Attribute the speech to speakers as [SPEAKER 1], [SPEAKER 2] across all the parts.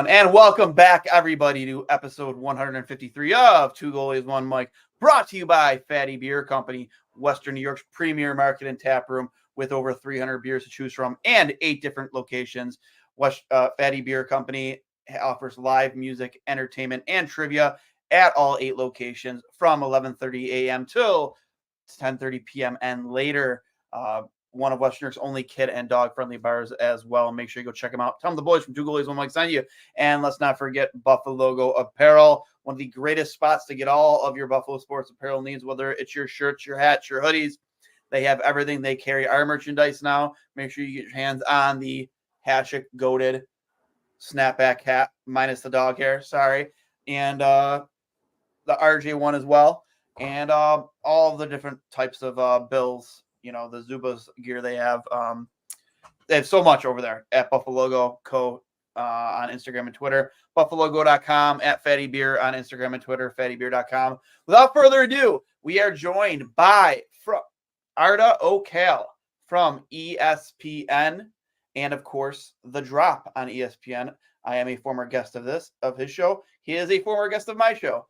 [SPEAKER 1] And welcome back, everybody, to episode 153 of Two Goalies, One Mic, brought to you by Fatty Beer Company, Western New York's premier market and tap room with over 300 beers to choose from and 8 different locations. Fatty Beer Company offers live music, entertainment, and trivia at all 8 locations from 11:30 a.m. till 10:30 p.m. and later. One of Western New York's only kid and dog friendly bars as well. Make sure you go check them out. Tell them the boys from Two Goalies One Mic send you. And let's not forget Buffalo Logo Apparel, one of the greatest spots to get all of your Buffalo sports apparel needs, whether it's your shirts, your hats, your hoodies. They have everything. They carry our merchandise now. Make sure you get your hands on the Hashik Goated snapback hat, minus the dog hair. Sorry. And the RJ one as well. And all of the different types of bills. You know, the Zubas gear they have. They have so much over there at Buffalo Logo Co. On Instagram and Twitter. BuffaloGo.com, at Fatty Beer on Instagram and Twitter, fattybeer.com. Without further ado, we are joined by Arda Ocal from ESPN and, of course, The Drop on ESPN. I am a former guest of his show. He is a former guest of my show.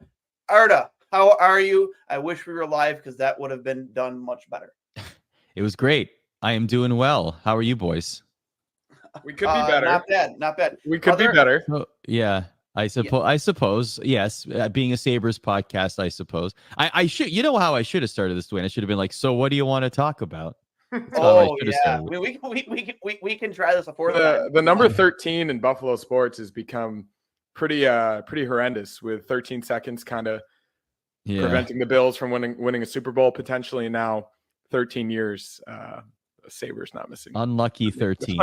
[SPEAKER 1] Arda, how are you? I wish we were live because that would have been done much better.
[SPEAKER 2] It was great. I am doing well. How are you boys?
[SPEAKER 3] We could be better.
[SPEAKER 1] Not bad.
[SPEAKER 3] We could be better.
[SPEAKER 2] Yeah, I suppose. Yes, being a Sabres podcast, I suppose. I should. You know how I should have started this, Duane? I should have been like, so what do you want to talk about?
[SPEAKER 1] Oh, yeah. I mean, we can try this a fourth time.
[SPEAKER 3] The number 13 in Buffalo sports has become pretty horrendous, with 13 seconds kind of preventing the Bills from winning a Super Bowl potentially, and now 13 years. Sabres not missing.
[SPEAKER 2] Unlucky 13.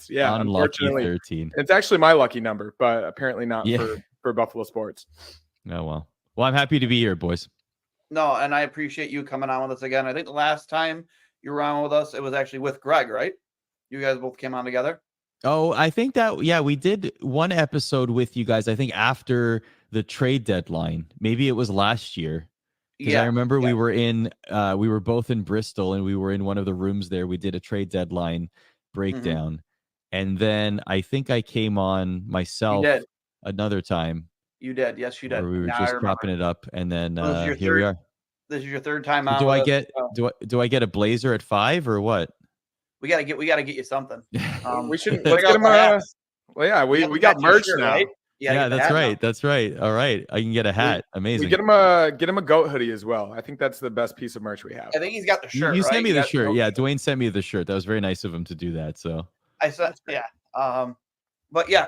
[SPEAKER 3] Yeah,
[SPEAKER 2] unlucky 13.
[SPEAKER 3] It's actually my lucky number, but apparently not for Buffalo sports.
[SPEAKER 2] Oh, well, I'm happy to be here, boys.
[SPEAKER 1] No, and I appreciate you coming on with us again. I think the last time you were on with us, it was actually with Greg, right? You guys both came on together.
[SPEAKER 2] Oh, I think that, we did one episode with you guys, I think after the trade deadline. Maybe it was last year. Because I remember we were both in Bristol, and we were in one of the rooms there. We did a trade deadline breakdown. And then I think I came on myself another time.
[SPEAKER 1] You did. Yes, you did.
[SPEAKER 2] Where we were just chopping it up. And then here we are.
[SPEAKER 1] This is your third time on.
[SPEAKER 2] Do I get a blazer at 5 or what?
[SPEAKER 1] We gotta get you something.
[SPEAKER 3] We should let's get him we got merch now. Right?
[SPEAKER 2] Yeah, that's right. That's right. All right. I can get a hat. Amazing.
[SPEAKER 3] We get him a goat hoodie as well. I think that's the best piece of merch we have.
[SPEAKER 1] I think he's got the shirt.
[SPEAKER 2] You sent me the shirt. Yeah, Duane sent me the shirt. That was very nice of him to do that. So
[SPEAKER 1] I said, but yeah,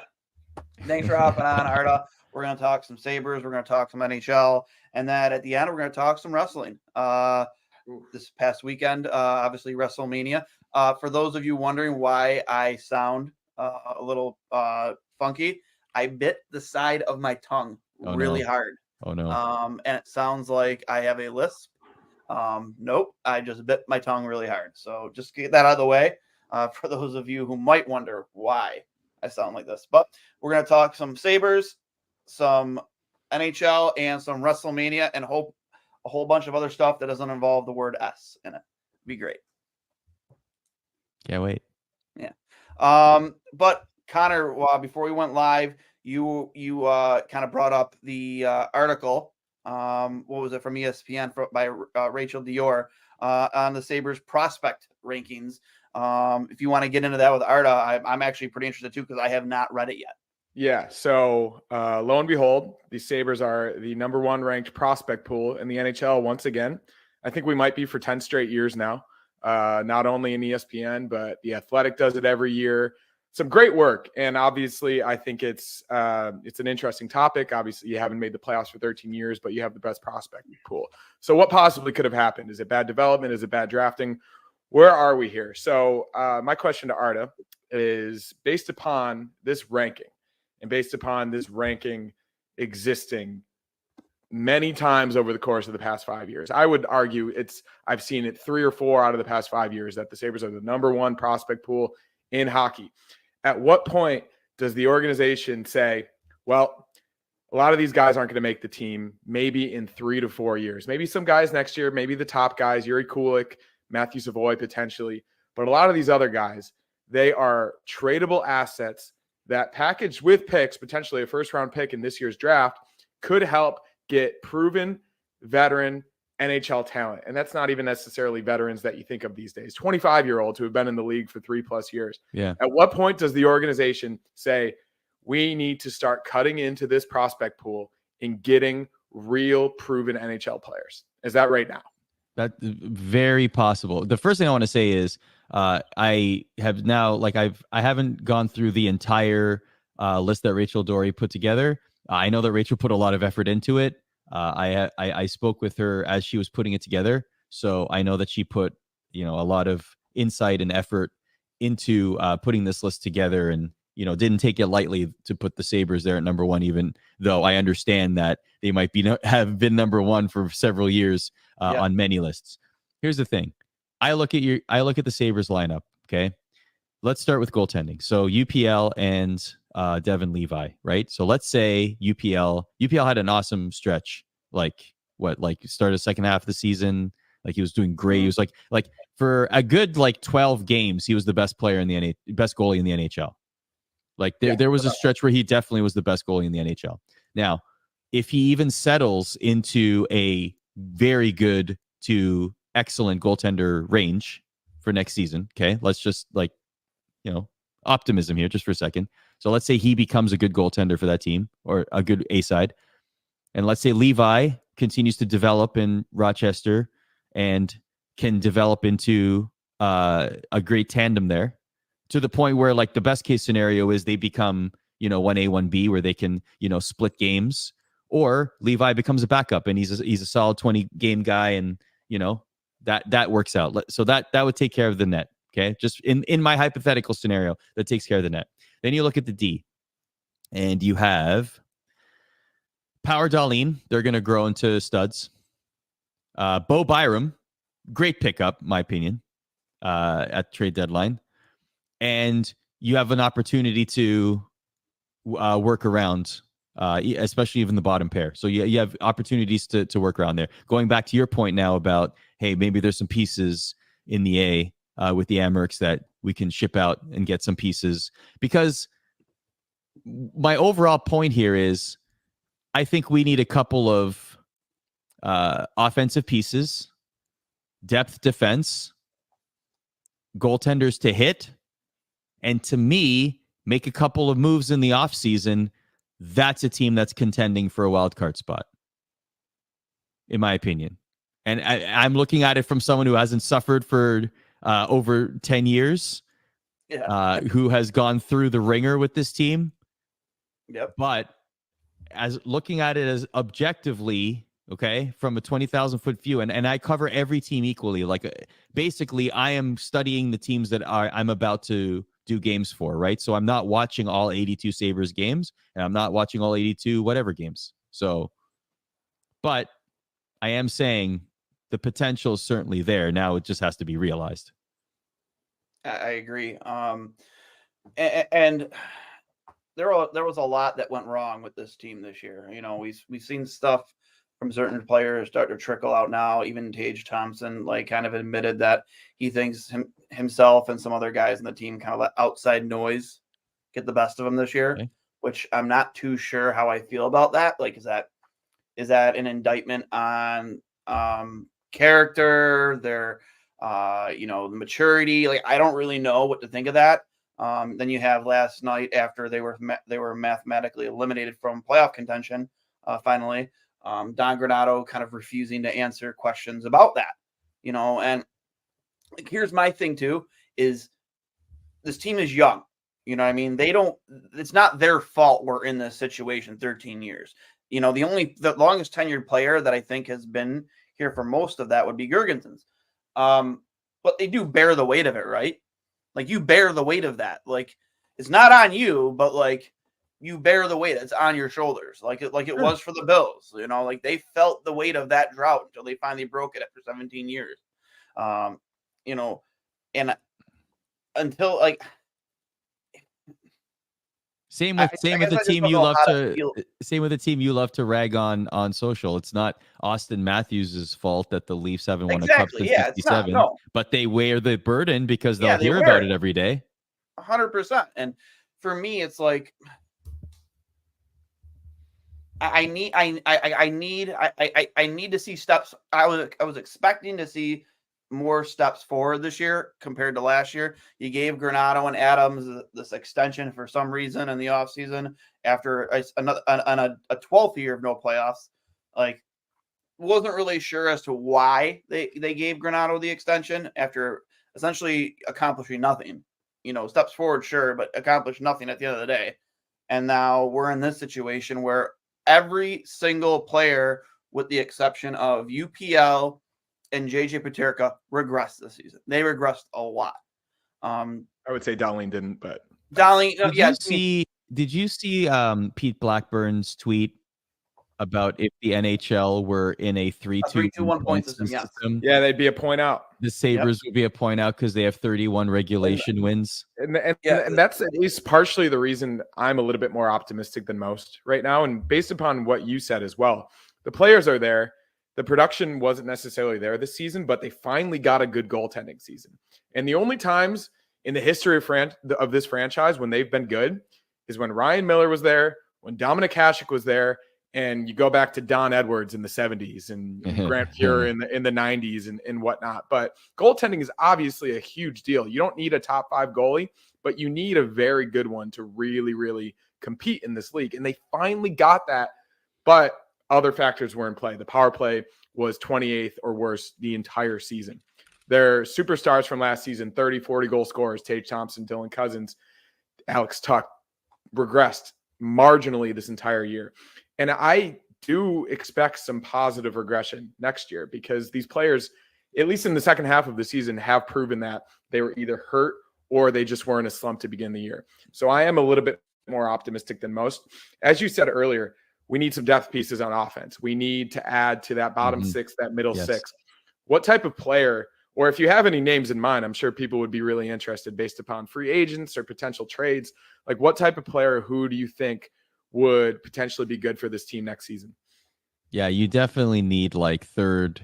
[SPEAKER 1] thanks for hopping on, Arda. We're gonna talk some Sabres. We're gonna talk some NHL, and then at the end, we're gonna talk some wrestling. This past weekend, obviously WrestleMania. For those of you wondering why I sound a little funky, I bit the side of my tongue really hard.
[SPEAKER 2] Oh, no.
[SPEAKER 1] And it sounds like I have a lisp. Nope. I just bit my tongue really hard. So just get that out of the way for those of you who might wonder why I sound like this. But we're going to talk some Sabres, some NHL, and some WrestleMania, and hope a whole bunch of other stuff that doesn't involve the word S in it. Be great.
[SPEAKER 2] Can't wait.
[SPEAKER 1] Yeah. But Connor, before we went live, you kind of brought up the article. What was it, from ESPN by Rachel Dior on the Sabres prospect rankings. If you want to get into that with Arda, I'm actually pretty interested too, because I have not read it yet.
[SPEAKER 3] Yeah. So lo and behold, the Sabres are the number 1 ranked prospect pool in the NHL once again. I think we might be for 10 straight years now. Not only in ESPN, but The Athletic does it every year. Some great work. And obviously, I think it's an interesting topic. Obviously, you haven't made the playoffs for 13 years, but you have the best prospect pool. So what possibly could have happened? Is it bad development? Is it bad drafting? Where are we here? So my question to Arda is, based upon this ranking, and based upon this ranking existing many times over the course of the past 5 years, I would argue I've seen it 3 or 4 out of the past 5 years that the Sabres are the number 1 prospect pool in hockey. At what point does the organization say, well, a lot of these guys aren't going to make the team, maybe in 3 to 4 years, maybe some guys next year, maybe the top guys, Yuri Kulik, Matthew Savoy potentially, but a lot of these other guys, they are tradable assets that packaged with picks, potentially a first-round pick in this year's draft, could help get proven veteran NHL talent. And that's not even necessarily veterans that you think of these days, 25-year-olds who have been in the league for 3+ years.
[SPEAKER 2] Yeah.
[SPEAKER 3] At what point does the organization say, we need to start cutting into this prospect pool and getting real proven NHL players? Is that right now?
[SPEAKER 2] That's very possible. The first thing I want to say is I have now, like, I haven't gone through the entire list that Rachel Dory put together. I know that Rachel put a lot of effort into it. I spoke with her as she was putting it together, so I know that she put a lot of insight and effort into putting this list together, and didn't take it lightly to put the Sabres there at number one, even though I understand that they might have been number one for several years on many lists. Here's the thing. I look at the Sabres lineup. Okay. Let's start with goaltending. So UPL and Devin Levi, right? So let's say UPL had an awesome stretch, like started the second half of the season. Like he was doing great. He was like for a good 12 games, he was the best player in the best goalie in the NHL. Like there was a stretch where he definitely was the best goalie in the NHL. Now, if he even settles into a very good to excellent goaltender range for next season, okay, let's just optimism here just for a second. So let's say he becomes a good goaltender for that team, or a good A side. And let's say Levi continues to develop in Rochester and can develop into a great tandem there, to the point where the best case scenario is they become 1A, 1B, where they can split games, or Levi becomes a backup and he's a solid 20 game guy, and that works out. So that would take care of the net. Okay, just in my hypothetical scenario, that takes care of the net. Then you look at the D, and you have Power Darlene. They're going to grow into studs. Bo Byram, great pickup, my opinion, at trade deadline. And you have an opportunity to work around, especially even the bottom pair. So you have opportunities to work around there. Going back to your point now about, hey, maybe there's some pieces in the A with the Amherst that we can ship out and get some pieces. Because my overall point here is, I think we need a couple of offensive pieces, depth defense, goaltenders to hit, and to me, make a couple of moves in the offseason. That's a team that's contending for a wild card spot, in my opinion. And I'm looking at it from someone who hasn't suffered for over 10 years, who has gone through the ringer with this team.
[SPEAKER 1] Yep.
[SPEAKER 2] But as looking at it as objectively, okay, from a 20,000-foot view, and I cover every team equally. Basically, I am studying the teams that I'm about to do games for, right? So I'm not watching all 82 Sabres games, and I'm not watching all 82 whatever games. So, but I am saying the potential is certainly there. Now it just has to be realized.
[SPEAKER 1] I agree. And there was a lot that went wrong with this team this year. We've seen stuff from certain players start to trickle out now. Even Tage Thompson kind of admitted that he thinks himself and some other guys in the team kind of let outside noise get the best of him this year, which I'm not too sure how I feel about that. Is that an indictment on character, their the maturity? I don't really know what to think of that. Then you have last night, after they were mathematically eliminated from playoff contention, finally, Don Granato kind of refusing to answer questions about that, and here's my thing too, is this team is young. It's not their fault we're in this situation 13 years. The longest tenured player that I think has been here for most of that would be Girgensons. But they do bear the weight of it, right? You bear the weight of that. It's not on you, but you bear the weight. It's on your shoulders. It was for the Bills. They felt the weight of that drought until they finally broke it after 17 years. And until
[SPEAKER 2] Same with the team you love to rag on social. It's not Austin Matthews' fault that the Leafs haven't won a cup since 67, but they wear the burden because they'll hear about it every day.
[SPEAKER 1] 100%. And for me, it's like I need to see steps. I was expecting to see more steps forward this year compared to last year. You gave Granato and Adams this extension for some reason in the offseason after a 12th year of no playoffs. Like, wasn't really sure as to why they gave Granato the extension after essentially accomplishing nothing. Steps forward, sure, but accomplished nothing at the end of the day. And now we're in this situation where every single player, with the exception of UPL and JJ Paterka, regressed this season. They regressed a lot.
[SPEAKER 3] I would say Dowling didn't, but
[SPEAKER 1] Dowling,
[SPEAKER 2] did you see Pete Blackburn's tweet about if the NHL were in a 3-2-1 point system?
[SPEAKER 3] Yeah, they'd be a point out.
[SPEAKER 2] The Sabres would be a point out because they have 31 regulation wins.
[SPEAKER 3] And that's at least partially the reason I'm a little bit more optimistic than most right now. And based upon what you said as well, the players are there. The production wasn't necessarily there this season, but they finally got a good goaltending season. And the only times in the history of this franchise when they've been good is when Ryan Miller was there, when Dominik Hasek was there, and you go back to Don Edwards in the 70s and Grant Fuhr in the 90s and whatnot. But goaltending is obviously a huge deal. You don't need a top 5 goalie, but you need a very good one to really, really compete in this league. And they finally got that, but other factors were in play. The power play was 28th or worse the entire season. Their superstars from last season, 30, 40 goal scorers, Tage Thompson, Dylan Cousins, Alex Tuch, regressed marginally this entire year. And I do expect some positive regression next year because these players, at least in the second half of the season, have proven that they were either hurt or they just were in a slump to begin the year. So I am a little bit more optimistic than most. As you said earlier, we need some depth pieces on offense. We need to add to that bottom six, that middle six. What type of player, or if you have any names in mind, I'm sure people would be really interested based upon free agents or potential trades. Like, what type of player, who do you think would potentially be good for this team next season?
[SPEAKER 2] Yeah, you definitely need like third,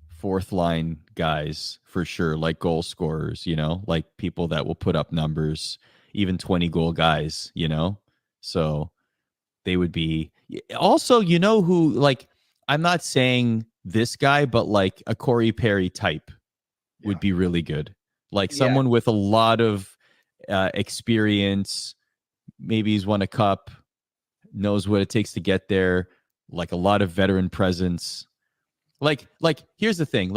[SPEAKER 2] fourth line guys for sure, like goal scorers, like people that will put up numbers, even 20 goal guys, so they would be also, who, like, I'm not saying this guy, but like a Corey Perry type would be really good. Like someone with a lot of experience, maybe he's won a cup, knows what it takes to get there, like a lot of veteran presence. Like here's the thing,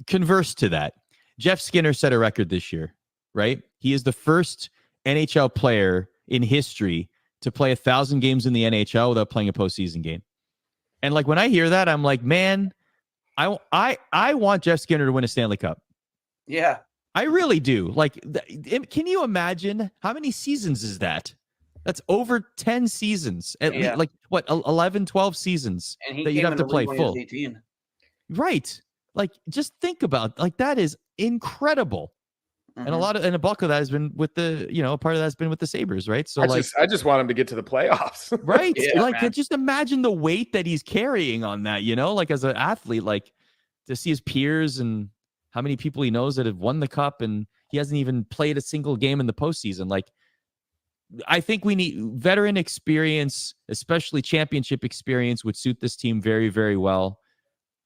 [SPEAKER 2] converse to that. Jeff Skinner set a record this year, right? He is the first NHL player in history to play 1,000 games in the NHL without playing a postseason game. And like when I hear that, I'm like, man, I want Jeff Skinner to win a Stanley Cup.
[SPEAKER 1] Yeah,
[SPEAKER 2] I really do. Like, can you imagine how many seasons is that? That's over 10 seasons. At least, like, what, 11, 12 seasons that you'd have to play full.
[SPEAKER 1] 18.
[SPEAKER 2] Right. Like, just think about, like, that is incredible. And a bulk of that has been with the, part of that has been with the Sabres, right? So
[SPEAKER 3] I just want him to get to the playoffs.
[SPEAKER 2] Right. Just imagine the weight that he's carrying on that, like as an athlete, like to see his peers and how many people he knows that have won the cup and he hasn't even played a single game in the postseason. Like, I think we need veteran experience, especially championship experience, would suit this team very, very well.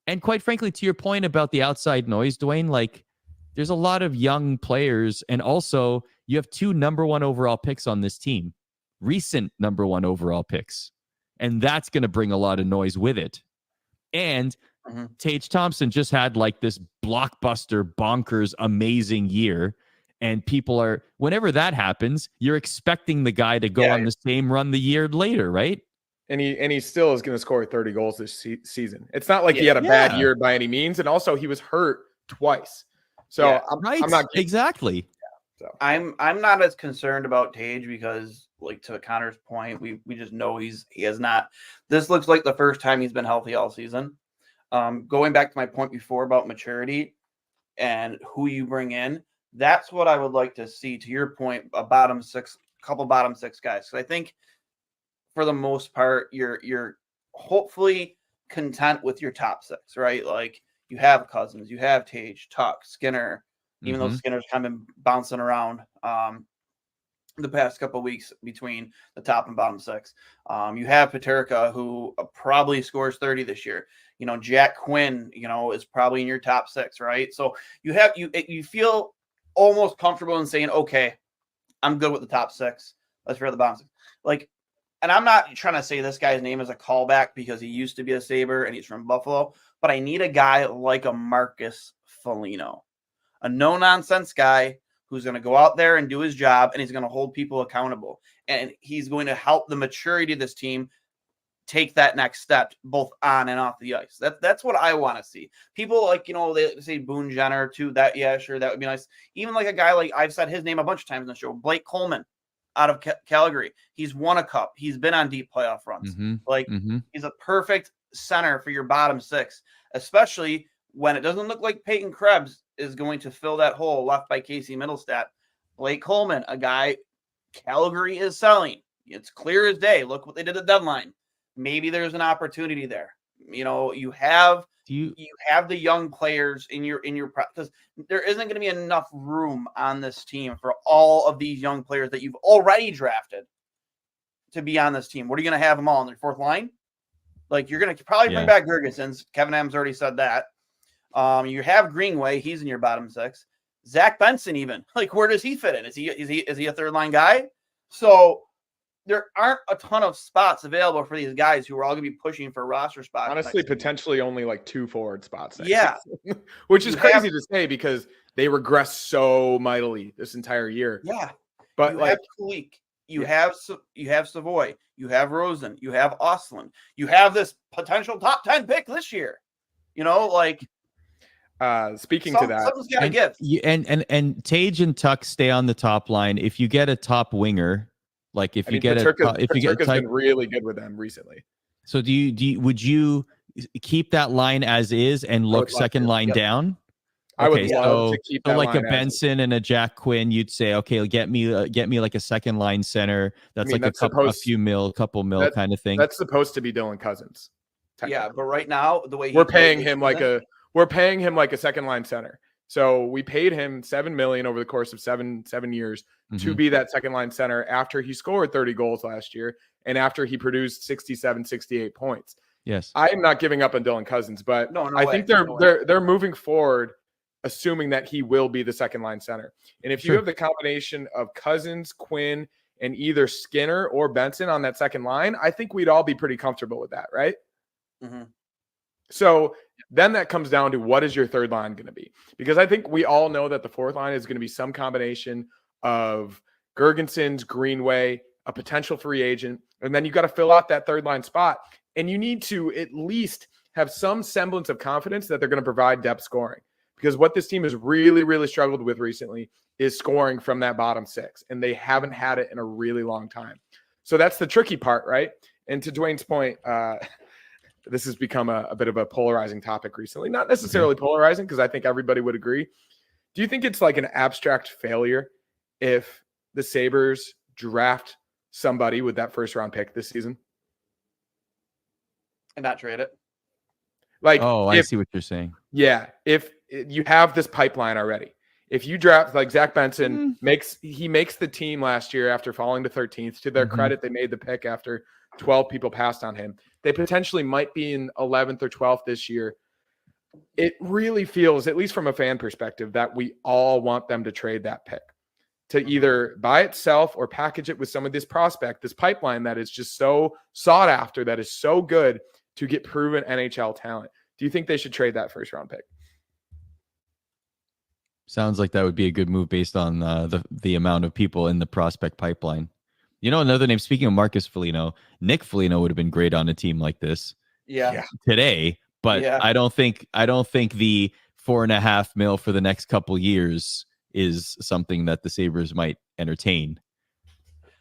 [SPEAKER 2] And quite frankly, to your point about the outside noise, Duane, like there's a lot of young players. And also you have 2 number 1 overall picks on this team, recent number 1 overall picks. And that's going to bring a lot of noise with it. And Tage Thompson just had like this blockbuster, bonkers, amazing year. And people are, whenever that happens, you're expecting the guy to go on the same run the year later, right?
[SPEAKER 3] And he still is going to score 30 goals this season. It's not like he had a bad year by any means. And also he was hurt twice. So I'm not
[SPEAKER 2] exactly.
[SPEAKER 3] So
[SPEAKER 1] I'm not as concerned about Tage because, like, to Connor's point, we just know he has not. This looks like the first time he's been healthy all season. Going back to my point before about maturity and who you bring in, that's what I would like to see. To your point, a couple bottom six guys. So I think for the most part, you're hopefully content with your top 6, right? Like you have Cousins, you have Tage, Tuch, Skinner, even though Skinner's kind of been bouncing around. the past couple of weeks between the top and bottom six. You have Paterka, who probably scores 30 this year. Jack Quinn, is probably in your top six, right? So you feel almost comfortable in saying, okay, I'm good with the top six. Let's figure out the bottom six. And I'm not trying to say this guy's name is a callback because he used to be a Sabre and he's from Buffalo, but I need a guy like a Marcus Foligno, a no-nonsense guy who's going to go out there and do his job, and he's going to hold people accountable. And he's going to help the maturity of this team take that next step, both on and off the ice. That's what I want to see. People they say Boone Jenner too. Yeah, sure, that would be nice. Even like a guy like, I've said his name a bunch of times in the show, Blake Coleman out of Calgary. He's won a cup. He's been on deep playoff runs. He's a perfect center for your bottom six, especially when it doesn't look like Peyton Krebs is going to fill that hole left by Casey Middlestat. Blake Coleman, a guy Calgary is selling. It's clear as day. Look what they did at deadline. Maybe there's an opportunity there. You have the young players in your because there isn't going to be enough room on this team for all of these young players that you've already drafted to be on this team. What are you going to have them all on their fourth line? You're going to probably bring back Gergensen. Kevin Adams already said that. You have Greenway, he's in your bottom six. Zach Benson, even where does he fit in? Is he a third line guy? So there aren't a ton of spots available for these guys who are all going to be pushing for roster spots.
[SPEAKER 3] Honestly, potentially only 2 forward spots.
[SPEAKER 1] Yeah,
[SPEAKER 3] which is crazy to say because they regress so mightily this entire year.
[SPEAKER 1] Yeah,
[SPEAKER 3] but
[SPEAKER 1] you have Kulik, you have Savoy, you have Rosen, you have Ostlund, you have this potential top 10 pick this year.
[SPEAKER 3] Speaking to that,
[SPEAKER 1] something's got to give.
[SPEAKER 2] And Tage and Tuck stay on the top line. If you get a top winger,
[SPEAKER 3] Paterka's been really good with them recently.
[SPEAKER 2] So would you keep that line as is and look second line down?
[SPEAKER 3] I would love to keep that
[SPEAKER 2] like
[SPEAKER 3] line
[SPEAKER 2] a Benson and a Jack Quinn, you'd say, okay, get me like a second line center. That's couple mil kind of thing.
[SPEAKER 3] That's supposed to be Dylan Cousins.
[SPEAKER 1] Yeah, but right now the way
[SPEAKER 3] we're paying him like a second line center. So we paid him $7 million over the course of seven years to be that second line center after he scored 30 goals last year and after he produced 67, 68 points.
[SPEAKER 2] Yes,
[SPEAKER 3] I am not giving up on Dylan Cousins, but I think they're moving forward, assuming that he will be the second line center. And if you have the combination of Cousins, Quinn, and either Skinner or Benson on that second line, I think we'd all be pretty comfortable with that, right?
[SPEAKER 1] Mm-hmm.
[SPEAKER 3] So then that comes down to what is your third line going to be? Because I think we all know that the fourth line is going to be some combination of Gergensen's, Greenway, a potential free agent, and then you got to fill out that third line spot. And you need to at least have some semblance of confidence that they're going to provide depth scoring. Because what this team has really, really struggled with recently is scoring from that bottom six, and they haven't had it in a really long time. So that's the tricky part, right? And to Duane's point, this has become a bit of a polarizing topic recently. Not necessarily polarizing, because I think everybody would agree. Do you think it's like an abstract failure if the Sabres draft somebody with that first-round pick this season?
[SPEAKER 1] And not trade it?
[SPEAKER 2] I see what you're saying.
[SPEAKER 3] Yeah, if you have this pipeline already. If you draft like Zach Benson makes the team last year after falling to 13th. To their credit, they made the pick after 12 people passed on him. They potentially might be in 11th or 12th this year. It really feels, at least from a fan perspective, that we all want them to trade that pick to either buy itself or package it with some of this prospect, this pipeline that is just so sought after, that is so good to get proven NHL talent. Do you think they should trade that first round pick?
[SPEAKER 2] Sounds like that would be a good move based on the amount of people in the prospect pipeline. Another name, speaking of Marcus Foligno, Nick Foligno would have been great on a team like this today, but I don't think the $4.5 million for the next couple years is something that the Sabres might entertain.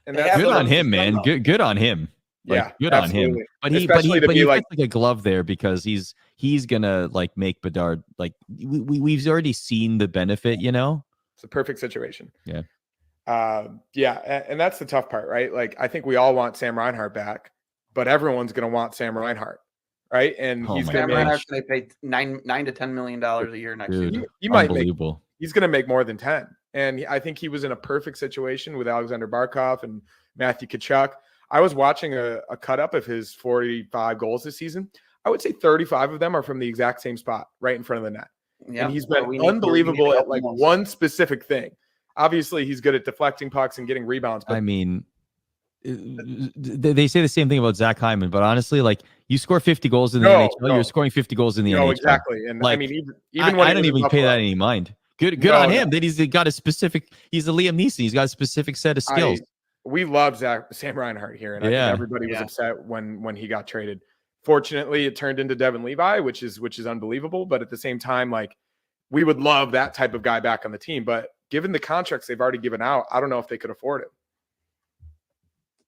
[SPEAKER 2] And that's good on him, man. Good on him. Good absolutely. On him. But he like a glove there because he's gonna make Bedard we've already seen the benefit.
[SPEAKER 3] It's a perfect situation.
[SPEAKER 2] Yeah.
[SPEAKER 3] And that's the tough part, right? I think we all want Sam Reinhart back, but everyone's gonna want Sam Reinhart, right? And he's gonna
[SPEAKER 1] Reinhart's gonna pay $9 to $10 million a year next year.
[SPEAKER 3] He might he's gonna make more than 10. And I think he was in a perfect situation with Alexander Barkov and Matthew Tkachuk. I was watching a cut up of his 45 goals this season. I would say 35 of them are from the exact same spot, right in front of the net. And he's been unbelievable at like one specific thing. Obviously, he's good at deflecting pucks and getting rebounds. But
[SPEAKER 2] I mean, they say the same thing about Zach Hyman, but honestly, like, you score 50 goals in the NHL, you're scoring 50 goals in the NHL.
[SPEAKER 3] Exactly. And
[SPEAKER 2] like,
[SPEAKER 3] I mean, even when
[SPEAKER 2] I don't even pay that any mind. Good on him. That he's got a specific. He's a Liam Neeson. He's got a specific set of skills.
[SPEAKER 3] We love Sam Reinhart here, and I think everybody was upset when he got traded. Fortunately, it turned into Devin Levi, which is unbelievable. But at the same time, like, we would love that type of guy back on the team. But given the contracts they've already given out, I don't know if they could afford it.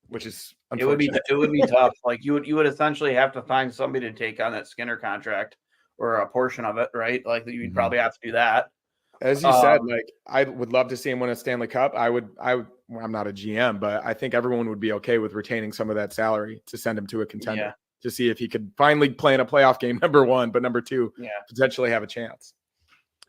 [SPEAKER 3] Which is unfortunate.
[SPEAKER 1] It would be tough. Like, you would essentially have to find somebody to take on that Skinner contract or a portion of it, right? Like, you'd probably have to do that.
[SPEAKER 3] As you said, like, I would love to see him win a Stanley Cup. I'm not a GM, but I think everyone would be okay with retaining some of that salary to send him to a contender to see if he could finally play in a playoff game, number one, but number two, potentially have a chance.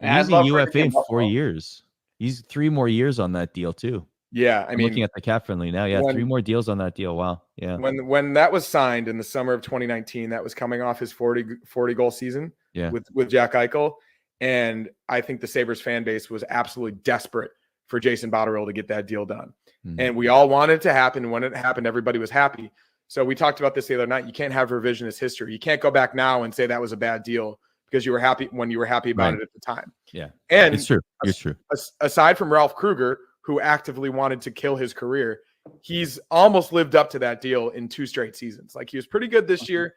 [SPEAKER 2] And he's a UFA in 4 years. He's 3 more years on that deal too.
[SPEAKER 3] Yeah, I mean,
[SPEAKER 2] looking at the cap friendly now, 3 more deals on that deal. Wow. Yeah.
[SPEAKER 3] When that was signed in the summer of 2019, that was coming off his 40 goal season with Jack Eichel. And I think the Sabres fan base was absolutely desperate for Jason Botterill to get that deal done. Mm-hmm. And we all wanted it to happen. When it happened, everybody was happy. So we talked about this the other night. You can't have revisionist history. You can't go back now and say that was a bad deal because you were happy when you were happy about it at the time.
[SPEAKER 2] Yeah.
[SPEAKER 3] And
[SPEAKER 2] it's true. It's true.
[SPEAKER 3] Aside from Ralph Kruger, who actively wanted to kill his career, he's almost lived up to that deal in 2 straight seasons. Like, he was pretty good this year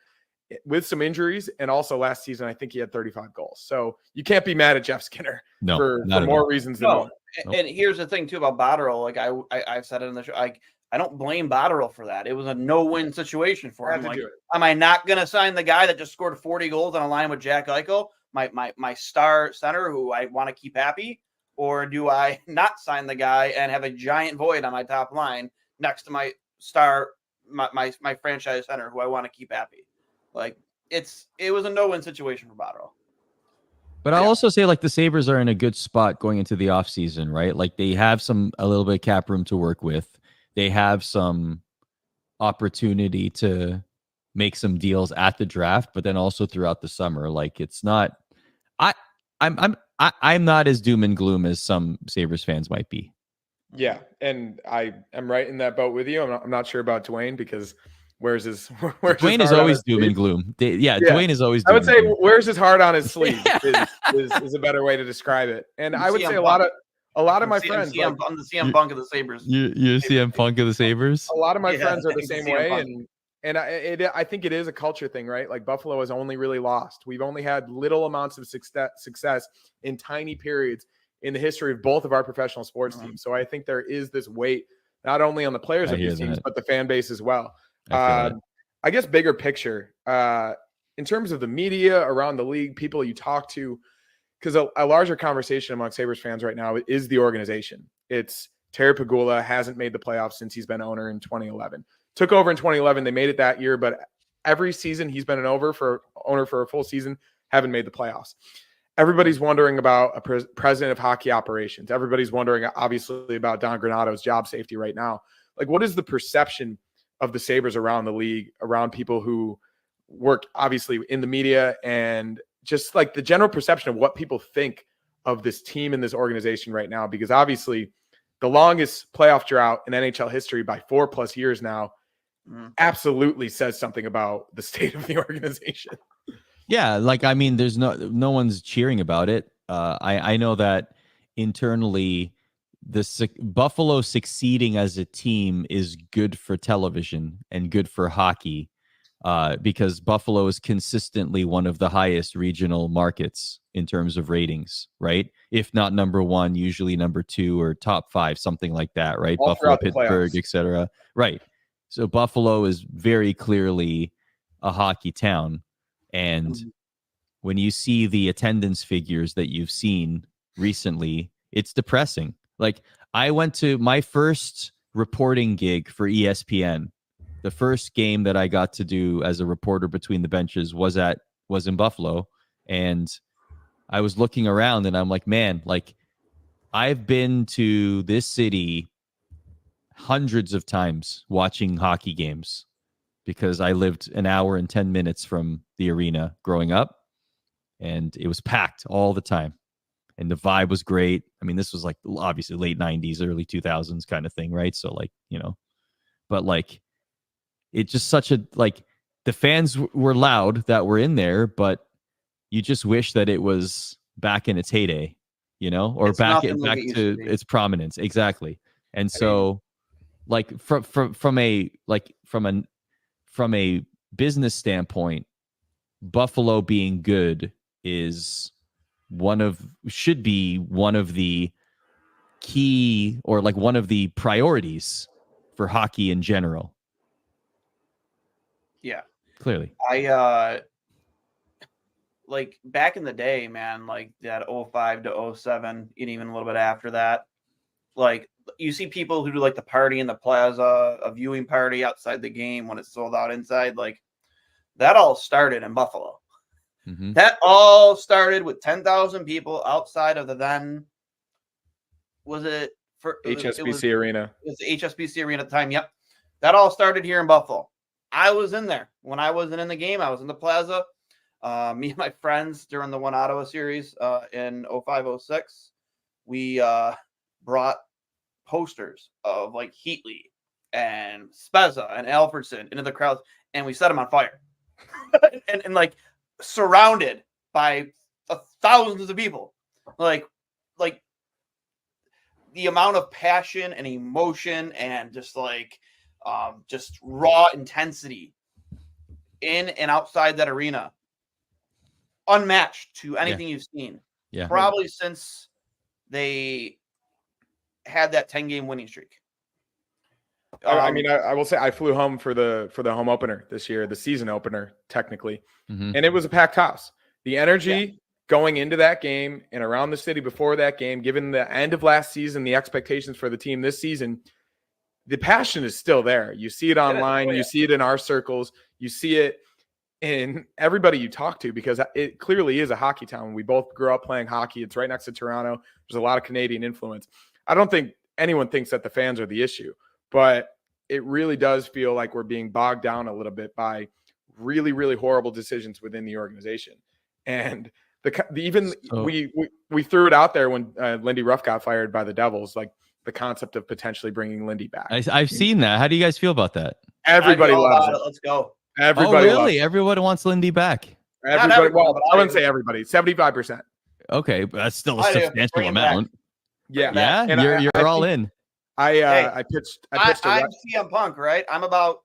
[SPEAKER 3] with some injuries, and also last season I think he had 35 goals. So you can't be mad at Jeff Skinner for more reasons than one.
[SPEAKER 1] And here's the thing too about Botterill. Like, I've said it in the show, I don't blame Botterill for that. It was a no-win situation for him. Like, am I not going to sign the guy that just scored 40 goals on a line with Jack Eichel, my star center who I want to keep happy? Or do I not sign the guy and have a giant void on my top line next to my star, my franchise center who I want to keep happy? Like, it was a no-win situation for Botterill.
[SPEAKER 2] But I'll also say, like, the Sabres are in a good spot going into the offseason, right? Like, they have a little bit of cap room to work with. They have some opportunity to make some deals at the draft, but then also throughout the summer. Like, it's not, I'm not as doom and gloom as some Sabres fans might be.
[SPEAKER 3] Yeah, and I am right in that boat with you. I'm not sure about Duane because
[SPEAKER 2] Duane is always doom and gloom. Duane is always.
[SPEAKER 3] I would say where's his heart on his sleeve is a better way to describe it. And I would say a lot of my friends.
[SPEAKER 1] I'm the CM Punk of the Sabres.
[SPEAKER 2] You're CM Punk of the Sabres.
[SPEAKER 3] A lot of my friends are the same way, and I think it is a culture thing, right? Like, Buffalo has only really lost. We've only had little amounts of success in tiny periods in the history of both of our professional sports teams. So I think there is this weight not only on the players of these teams, but the fan base as well. I guess bigger picture, in terms of the media around the league, people you talk to, because a larger conversation among Sabres fans right now is the organization. It's Terry Pegula hasn't made the playoffs since he's been owner in 2011. Took over in 2011. They made it that year, but every season he's been an owner for a full season, haven't made the playoffs. Everybody's wondering about a president of hockey operations. Everybody's wondering, obviously, about Don Granato's job safety right now. Like, what is the perception of the Sabres around the league, around people who work obviously in the media, and just like the general perception of what people think of this team and this organization right now? Because obviously the longest playoff drought in NHL history by 4+ years now absolutely says something about the state of the organization.
[SPEAKER 2] Yeah. Like, I mean, there's no one's cheering about it. I know that internally, Buffalo succeeding as a team is good for television and good for hockey, because Buffalo is consistently one of the highest regional markets in terms of ratings, right? If not number one, usually number 2 or top 5, something like that, right?
[SPEAKER 3] All
[SPEAKER 2] Buffalo, Pittsburgh, etc. Right. So Buffalo is very clearly a hockey town. And when you see the attendance figures that you've seen recently, it's depressing. Like, I went to my first reporting gig for ESPN. The first game that I got to do as a reporter between the benches was in Buffalo. And I was looking around and I'm like, man, like, I've been to this city hundreds of times watching hockey games because I lived an hour and 10 minutes from the arena growing up, and it was packed all the time. And the vibe was great. I mean, this was like obviously late 90s, early 2000s kind of thing, right? So like, but like it just such a like the fans were loud that were in there, but you just wish that it was back in its heyday, or
[SPEAKER 1] It's
[SPEAKER 2] back
[SPEAKER 1] nothing like it used
[SPEAKER 2] to
[SPEAKER 1] to be.
[SPEAKER 2] its prominence. Exactly. And so like from a business standpoint, Buffalo being good should be one of the key, or like one of the priorities for hockey in general.
[SPEAKER 1] Yeah.
[SPEAKER 2] Clearly.
[SPEAKER 1] I like back in the day, man, like that 05 to 07, and even a little bit after that, like you see people who do like the party in the plaza, a viewing party outside the game when it's sold out inside. Like that all started in Buffalo.
[SPEAKER 2] Mm-hmm.
[SPEAKER 1] That all started with 10,000 people outside of the then, was it for
[SPEAKER 3] HSBC Arena?
[SPEAKER 1] It was the HSBC Arena at the time. Yep. That all started here in Buffalo. I was in there. When I wasn't in the game, I was in the plaza. Me and my friends during the One Ottawa series in 05-06, we brought posters of like Heatley and Spezza and Alfredson into the crowds, and we set them on fire. and like surrounded by thousands of people. Like the amount of passion and emotion and just like just raw intensity in and outside that arena, unmatched to anything you've seen.
[SPEAKER 2] Yeah.
[SPEAKER 1] Probably since they had that 10-game winning streak.
[SPEAKER 3] I mean, I will say I flew home for the home opener this year, the season opener technically,
[SPEAKER 2] Mm-hmm.
[SPEAKER 3] and it was a packed house. The energy going into that game and around the city before that game, given the end of last season, the expectations for the team this season, the passion is still there. You see it online, you see it in our circles, you see it in everybody you talk to, because it clearly is a hockey town. We both grew up playing hockey. It's right next to Toronto. There's a lot of Canadian influence. I don't think anyone thinks that the fans are the issue, but it really does feel like we're being bogged down a little bit by really, really horrible decisions within the organization. And we threw it out there when Lindy Ruff got fired by the Devils, like the concept of potentially bringing Lindy back.
[SPEAKER 2] I've seen that. How do you guys feel about that?
[SPEAKER 3] Everybody loves it.
[SPEAKER 1] Let's go.
[SPEAKER 3] Everybody
[SPEAKER 2] really?
[SPEAKER 3] loves it.
[SPEAKER 2] Everyone wants Lindy back.
[SPEAKER 3] Everybody. Well, I wouldn't say everybody. 75%.
[SPEAKER 2] Okay, but that's still a substantial amount.
[SPEAKER 3] Yeah.
[SPEAKER 2] Yeah.
[SPEAKER 3] And
[SPEAKER 2] you're all in.
[SPEAKER 3] I pitched.
[SPEAKER 1] I'm CM Punk, right? I'm about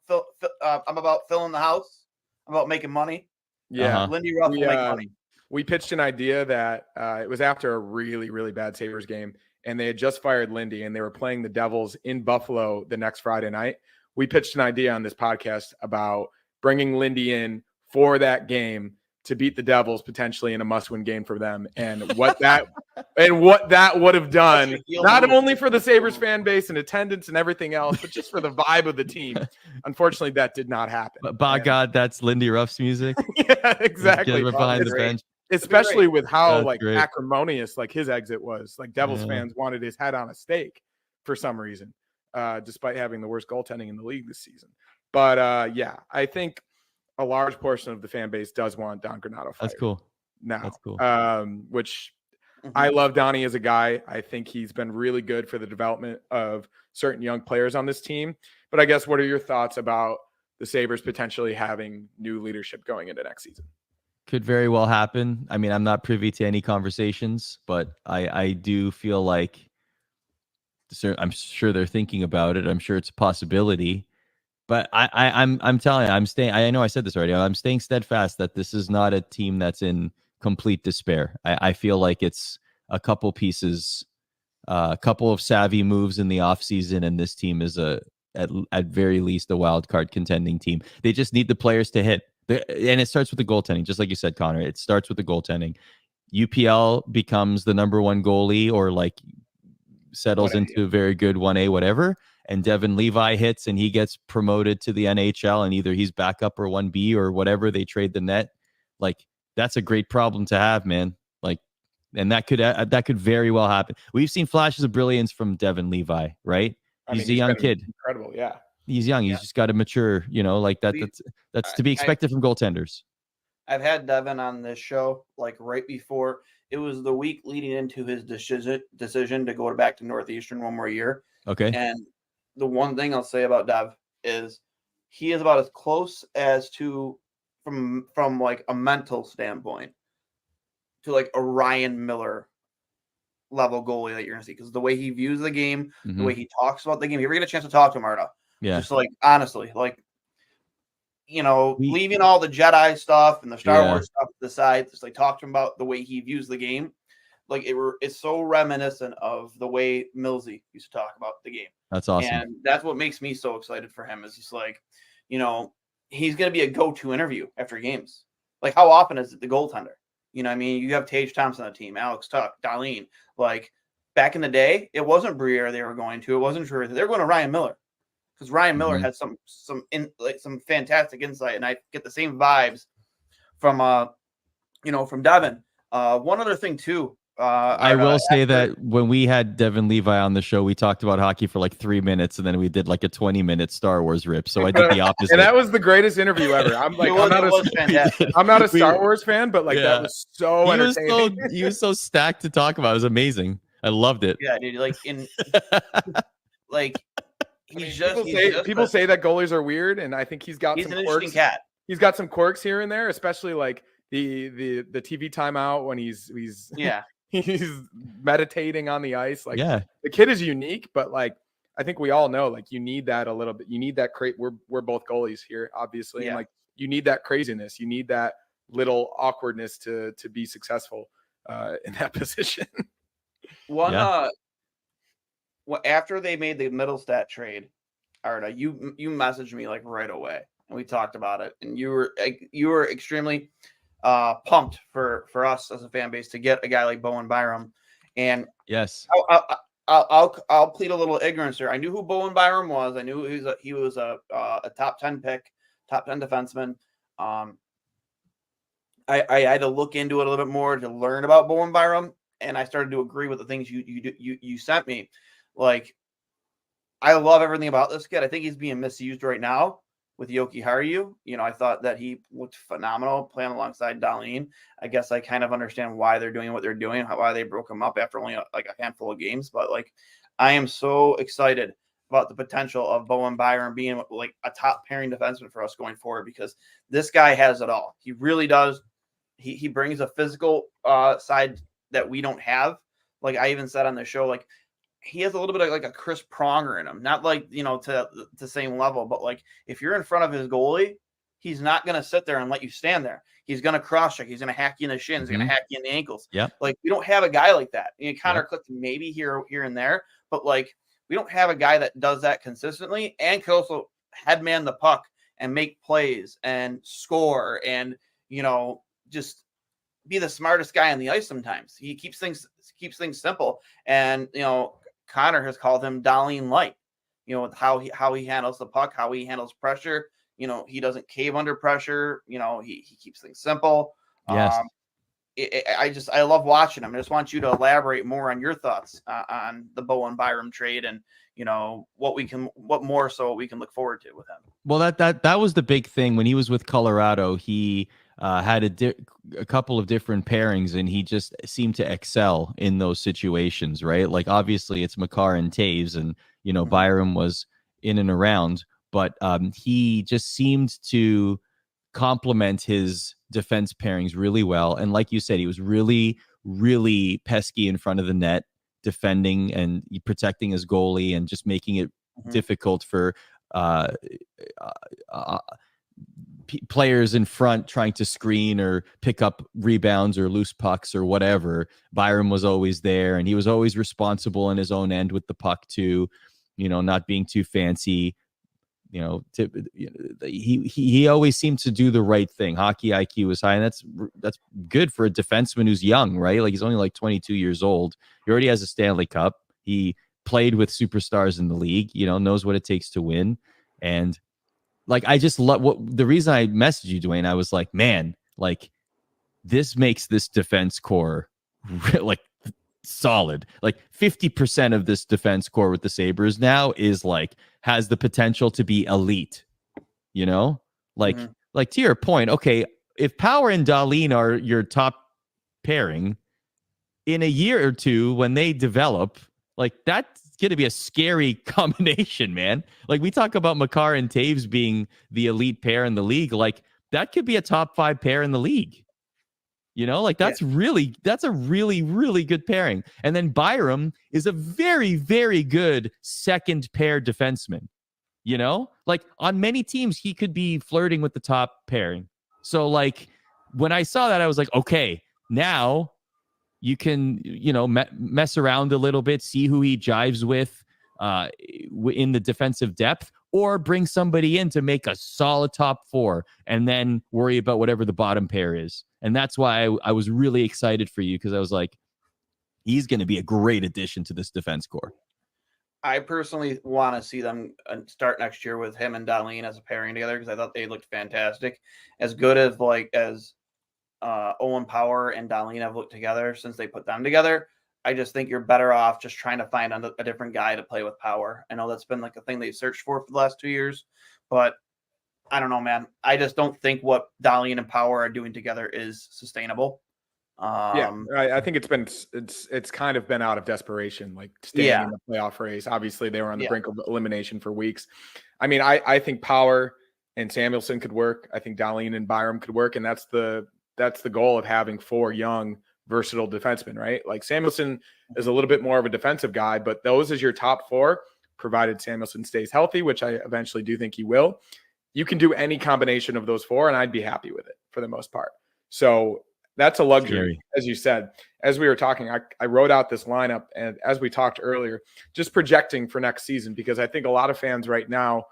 [SPEAKER 1] filling the house. I'm about making money.
[SPEAKER 3] Yeah.
[SPEAKER 1] Lindy Ruff will make money.
[SPEAKER 3] We pitched an idea that it was after a really, really bad Sabres game, and they had just fired Lindy, and they were playing the Devils in Buffalo the next Friday night. We pitched an idea on this podcast about bringing Lindy in for that game to beat the Devils potentially in a must-win game for them, and what that would have done, not only for the Sabres fan base and attendance and everything else, but just for the vibe of the team. Unfortunately, that did not happen.
[SPEAKER 2] But by God, that's Lindy Ruff's music.
[SPEAKER 3] Yeah, exactly.
[SPEAKER 2] Behind the bench.
[SPEAKER 3] Especially with how
[SPEAKER 2] That's great.
[SPEAKER 3] acrimonious his exit was. Like Devils fans wanted his head on a stake for some reason, despite having the worst goaltending in the league this season. But I think a large portion of the fan base does want Don Granato fired.
[SPEAKER 2] That's cool.
[SPEAKER 3] Now,
[SPEAKER 2] that's cool.
[SPEAKER 3] Which I love Donnie as a guy. I think he's been really good for the development of certain young players on this team. But I guess, what are your thoughts about the Sabres potentially having new leadership going into next season?
[SPEAKER 2] Could very well happen. I mean, I'm not privy to any conversations, but I do feel like I'm sure they're thinking about it. I'm sure it's a possibility. But I'm telling you, I'm staying. I know I said this already. I'm staying steadfast that this is not a team that's in complete despair. I feel like it's a couple pieces, a couple of savvy moves in the offseason, and this team is at very least a wild card contending team. They just need the players to hit. And it starts with the goaltending, just like you said, Connor. It starts with the goaltending. UPL becomes the number one goalie, or like settles 1A, into a very good 1A, whatever. And Devin Levi hits and he gets promoted to the NHL, and either he's backup or 1B or whatever. They trade the net. Like, that's a great problem to have, man. Like, And that could very well happen. We've seen flashes of brilliance from Devin Levi, right? He's a young kid.
[SPEAKER 3] Incredible, yeah.
[SPEAKER 2] He's young. He's just got to mature, like that. That's to be expected from goaltenders.
[SPEAKER 1] I've had Devin on this show like right before. It was the week leading into his decision to go back to Northeastern one more year.
[SPEAKER 2] Okay.
[SPEAKER 1] And the one thing I'll say about Dev is he is about as close as to from like a mental standpoint to like a Ryan Miller level goalie that you're gonna see, because the way he views the game, the way he talks about the game. If you ever get a chance to talk to him, Arda, just like honestly, like leaving all the Jedi stuff and the Star Wars stuff to the side, just like talk to him about the way he views the game. Like it's so reminiscent of the way Millsy used to talk about the game.
[SPEAKER 2] That's awesome.
[SPEAKER 1] And that's what makes me so excited for him, is just like, he's going to be a go-to interview after games. Like, how often is it the goaltender? You know what I mean? You have Tage Thompson on the team, Alex Tuck, Darlene. Like, back in the day, it wasn't Briere they were going to. It wasn't Drew. They were going to Ryan Miller, because Ryan Miller had some fantastic insight, and I get the same vibes from Devin. One other thing too.
[SPEAKER 2] I will say that when we had Devin Levi on the show, we talked about hockey for like 3 minutes, and then we did like a 20-minute Star Wars rip. So I did the opposite.
[SPEAKER 3] And that was the greatest interview ever. I'm not a Star Wars fan, but like that was so entertaining.
[SPEAKER 2] He was so stacked to talk about. It was amazing. I loved it.
[SPEAKER 1] Yeah, dude.
[SPEAKER 3] People say that goalies are weird, and I think he's got some
[SPEAKER 1] an
[SPEAKER 3] quirks.
[SPEAKER 1] Interesting cat.
[SPEAKER 3] He's got some quirks here and there, especially like the TV timeout when he's meditating on the ice. Like, the kid is unique, but like I think we all know, like, you need that a little bit. You need that we're both goalies here, obviously. And like, you need that craziness. You need that little awkwardness to be successful in that position.
[SPEAKER 1] After they made the Middlestat trade, Arda, you messaged me like right away, and we talked about it, and you were extremely pumped for us as a fan base to get a guy like Bowen Byram. And
[SPEAKER 2] yes,
[SPEAKER 1] I'll plead a little ignorance here. I knew who Bowen Byram was. I knew he was a top 10 pick, top 10 defenseman. I had to look into it a little bit more to learn about Bowen Byram, and I started to agree with the things you sent me. Like, I love everything about this kid. I think he's being misused right now with Yoki Haru. I thought that he looked phenomenal playing alongside Darlene. I guess I kind of understand why they're doing what they're doing, why they broke him up after only a handful of games. But like, I am so excited about the potential of Bowen Byram being like a top pairing defenseman for us going forward, because this guy has it all. He really does. He brings a physical side that we don't have. Like I even said on the show, like, he has a little bit of like a Chris Pronger in him, not like, to the same level, but like if you're in front of his goalie, he's not going to sit there and let you stand there. He's going to cross check. He's going to hack you in the shins. He's going to hack you in the ankles.
[SPEAKER 2] Yeah.
[SPEAKER 1] Like, we don't have a guy like that. Connor Clifton maybe here and there, but like, we don't have a guy that does that consistently and can also headman the puck and make plays and score and, just be the smartest guy on the ice. Sometimes he keeps things simple. And, Connor has called him Darlene Light, with how he handles the puck, how he handles pressure. He doesn't cave under pressure. He keeps things simple.
[SPEAKER 2] Yes.
[SPEAKER 1] I love watching him. I just want you to elaborate more on your thoughts on the Bowen Byram trade and, what more so we can look forward to with him.
[SPEAKER 2] Well, that was the big thing when he was with Colorado. He had a couple of different pairings, and he just seemed to excel in those situations, right? Like, obviously it's Makar and Taves, and, Byram was in and around, but he just seemed to complement his defense pairings really well. And like you said, he was really, really pesky in front of the net, defending and protecting his goalie and just making it difficult for players in front trying to screen or pick up rebounds or loose pucks or whatever. Byram was always there, and he was always responsible in his own end with the puck too, not being too fancy. He always seemed to do the right thing. Hockey IQ was high, and that's good for a defenseman who's young, right? Like, he's only like 22 years old. He already has a Stanley Cup. He played with superstars in the league, knows what it takes to win. And like, I just love the reason I messaged you, Duane. I was like, man, like, this makes this defense core like solid. Like 50% of this defense core with the Sabres now is like has the potential to be elite. You know, like to your point. Okay, if Power and Dahlin are your top pairing in a year or two when they develop, like that's going to be a scary combination, man. Like we talk about Makar and Taves being the elite pair in the league, like that could be a top 5 pair in the league. You know, like that's a really good pairing. And then Byram is a very, very good second pair defenseman. You know, like on many teams, he could be flirting with the top pairing. So like when I saw that, I was like, okay, now you can, you know, mess around a little bit, see who he jives with in the defensive depth, or bring somebody in to make a solid top 4 and then worry about whatever the bottom pair is. And that's why I was really excited for you, because I was like, he's going to be a great addition to this defense core.
[SPEAKER 1] I personally want to see them start next year with him and Dahlin as a pairing together, because I thought they looked fantastic. As good as Owen Power and Dahlin have looked together since they put them together, I just think you're better off just trying to find a different guy to play with Power. I know that's been like a thing they've searched for the last 2 years, but I don't know, man. I just don't think what Dahlin and Power are doing together is sustainable.
[SPEAKER 3] I think it's kind of been out of desperation, like staying in the playoff race. Obviously, they were on the brink of elimination for weeks. I mean, I think Power and Samuelsson could work. I think Dahlin and Byram could work, and that's the goal of having 4 young, versatile defensemen, right? Like Samuelsson is a little bit more of a defensive guy, but those as your top 4, provided Samuelsson stays healthy, which I eventually do think he will. You can do any combination of those 4, and I'd be happy with it for the most part. So that's a luxury, as you said. As we were talking, I wrote out this lineup, and as we talked earlier, just projecting for next season, because I think a lot of fans right now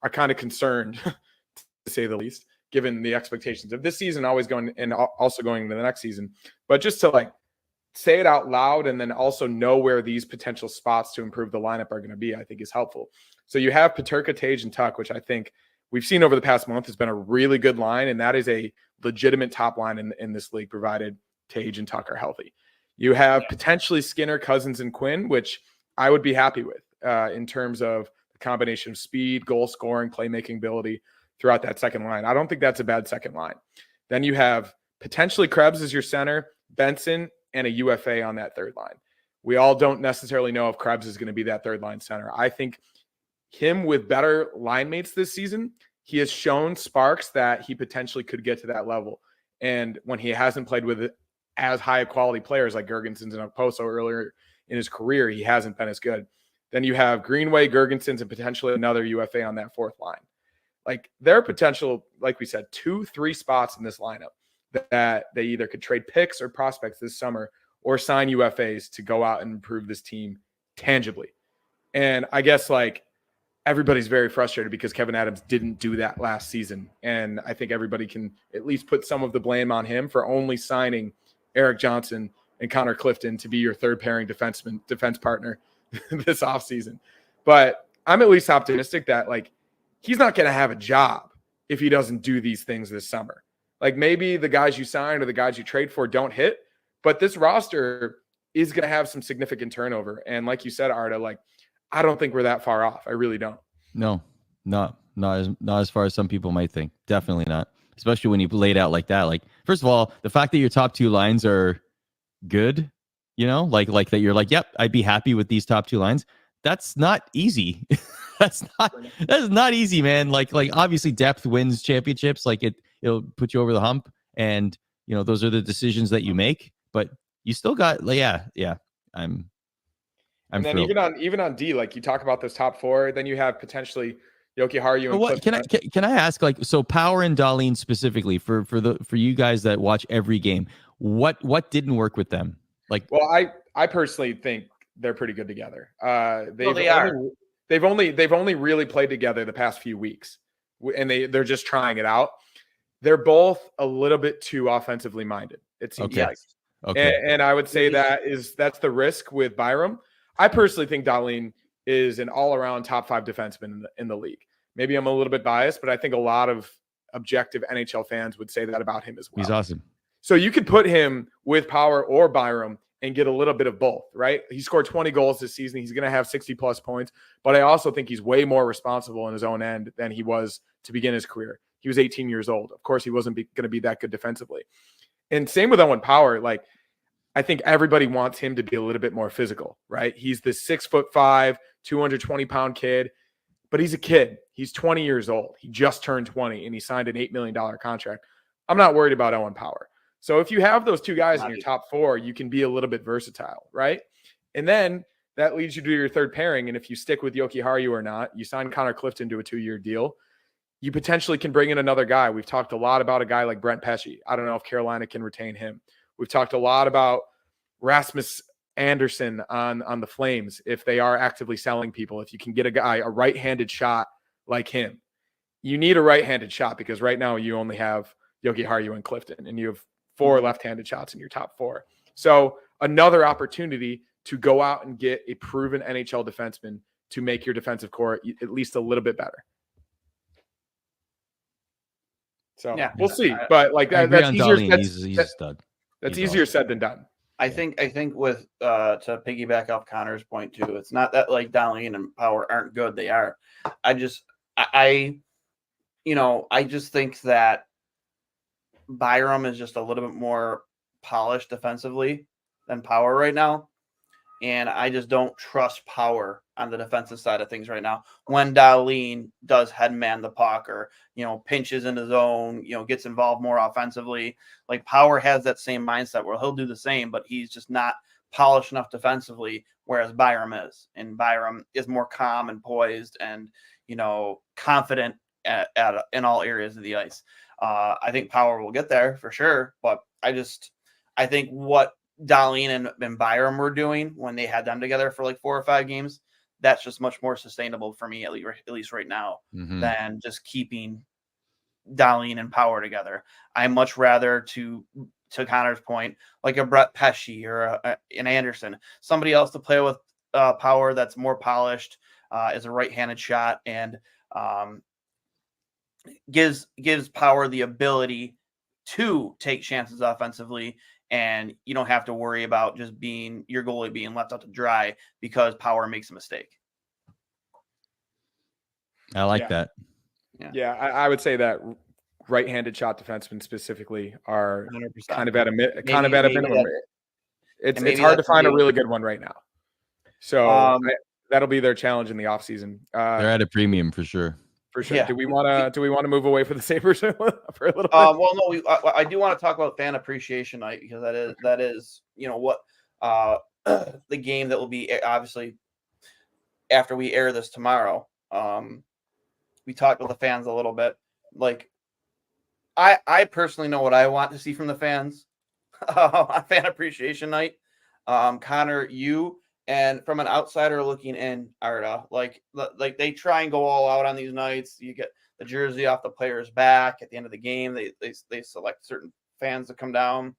[SPEAKER 3] are kind of concerned, to say the least, given the expectations of this season, always going and also going into the next season. But just to like say it out loud and then also know where these potential spots to improve the lineup are going to be, I think is helpful. So you have Peterka, Tage, and Tuck, which I think we've seen over the past month has been a really good line, and that is a legitimate top line in this league, provided Tage and Tuck are healthy. You have potentially Skinner, Cousins, and Quinn, which I would be happy with in terms of the combination of speed, goal scoring, playmaking ability throughout that second line. I don't think that's a bad second line. Then you have potentially Krebs as your center, Benson, and a UFA on that third line. We all don't necessarily know if Krebs is going to be that third line center. I think him with better line mates this season, he has shown sparks that he potentially could get to that level. And when he hasn't played with as high of quality players like Girgensons and Okposo earlier in his career, he hasn't been as good. Then you have Greenway, Girgensons, and potentially another UFA on that fourth line. Like there are potential, like we said, 2-3 spots in this lineup that they either could trade picks or prospects this summer or sign UFAs to go out and improve this team tangibly. And I guess like everybody's very frustrated because Kevin Adams didn't do that last season. And I think everybody can at least put some of the blame on him for only signing Eric Johnson and Connor Clifton to be your third pairing defense partner this offseason. But I'm at least optimistic that like he's not going to have a job if he doesn't do these things this summer. Like maybe the guys you sign or the guys you trade for don't hit, but this roster is going to have some significant turnover. And like you said, Arda, like I don't think we're that far off. I really don't.
[SPEAKER 2] No, not as far as some people might think. Definitely not. Especially when you lay it out like that. Like, first of all, the fact that your top 2 lines are good, you know, like that you're like, yep, I'd be happy with these top 2 lines. That's not easy. That's not easy, man. Like obviously depth wins championships. Like it'll put you over the hump, and you know those are the decisions that you make. But you still got, I'm
[SPEAKER 3] and then
[SPEAKER 2] thrilled.
[SPEAKER 3] even on D, like you talk about those top 4, then you have potentially Yoki Haru and
[SPEAKER 2] what can I ask, like, so Power and Dahlin specifically for you guys that watch every game, what didn't work with them? Like,
[SPEAKER 3] well, I personally think they're pretty good together. They've only really played together the past few weeks, and they're just trying it out. They're both a little bit too offensively minded, it seems like.
[SPEAKER 2] Okay.
[SPEAKER 3] And I would say that's the risk with Byram. I personally think Dahlin is an all-around top 5 defenseman in the league. Maybe I'm a little bit biased, but I think a lot of objective NHL fans would say that about him as well.
[SPEAKER 2] He's awesome.
[SPEAKER 3] So you could put him with Power or Byram and get a little bit of both, right? He scored 20 goals this season. He's going to have 60-plus points. But I also think he's way more responsible in his own end than he was to begin his career. He was 18 years old. Of course, he wasn't going to be that good defensively. And same with Owen Power. Like, I think everybody wants him to be a little bit more physical, right? He's this 6'5", 220-pound kid, but he's a kid. He's 20 years old. He just turned 20, and he signed an $8 million contract. I'm not worried about Owen Power. So if you have those two guys in your top four, you can be a little bit versatile, right? And then that leads you to your third pairing. And if you stick with Yoki Haru or not, you sign Connor Clifton to a 2-year deal. You potentially can bring in another guy. We've talked a lot about a guy like Brent Pesce. I don't know if Carolina can retain him. We've talked a lot about Rasmus Anderson on the Flames if they are actively selling people. If you can get a guy, a right-handed shot like him. You need a right-handed shot because right now you only have Yoki Haru and Clifton, and you have 4 left-handed shots in your top 4. So another opportunity to go out and get a proven NHL defenseman to make your defensive core at least a little bit better. So we'll see. But like that's easier.
[SPEAKER 2] He's a stud.
[SPEAKER 3] That's easier said than done.
[SPEAKER 1] I think with to piggyback off Connor's point too, it's not that like Dahlin and Power aren't good. They are. I just think that Byram is just a little bit more polished defensively than Power right now. And I just don't trust Power on the defensive side of things right now. When Dahlin does headman the puck or, pinches in his zone, gets involved more offensively, like Power has that same mindset where he'll do the same, but he's just not polished enough defensively, whereas Byram is. And Byram is more calm and poised and, confident in all areas of the ice. I think Power will get there for sure, but I think what Dahlin and Byram were doing when they had them together for like 4 or 5 games, that's just much more sustainable for me, at least right now, than just keeping Dahlin and Power together. I much rather, to Connor's point, like a Brett Pesce or an Anderson, somebody else to play with Power that's more polished, is a right-handed shot, and gives Power the ability to take chances offensively, and you don't have to worry about just being your goalie being left out to dry because Power makes a mistake.
[SPEAKER 2] I like that.
[SPEAKER 3] Yeah, I would say that right-handed shot defensemen specifically are 100%. kind of at a minimum. It's hard to find a really good one right now. So that'll be their challenge in the offseason.
[SPEAKER 2] They're at a premium for sure.
[SPEAKER 3] For sure. Yeah. Do we want to move away from the Sabres for a little bit?
[SPEAKER 1] Well, no. I do want to talk about Fan Appreciation Night because that is what the game that will be obviously after we air this tomorrow. We talked with the fans a little bit. Like, I personally know what I want to see from the fans on Fan Appreciation Night. Connor, you. And from an outsider looking in, Arda, like they try and go all out on these nights. You get the jersey off the player's back at the end of the game. They select certain fans to come down.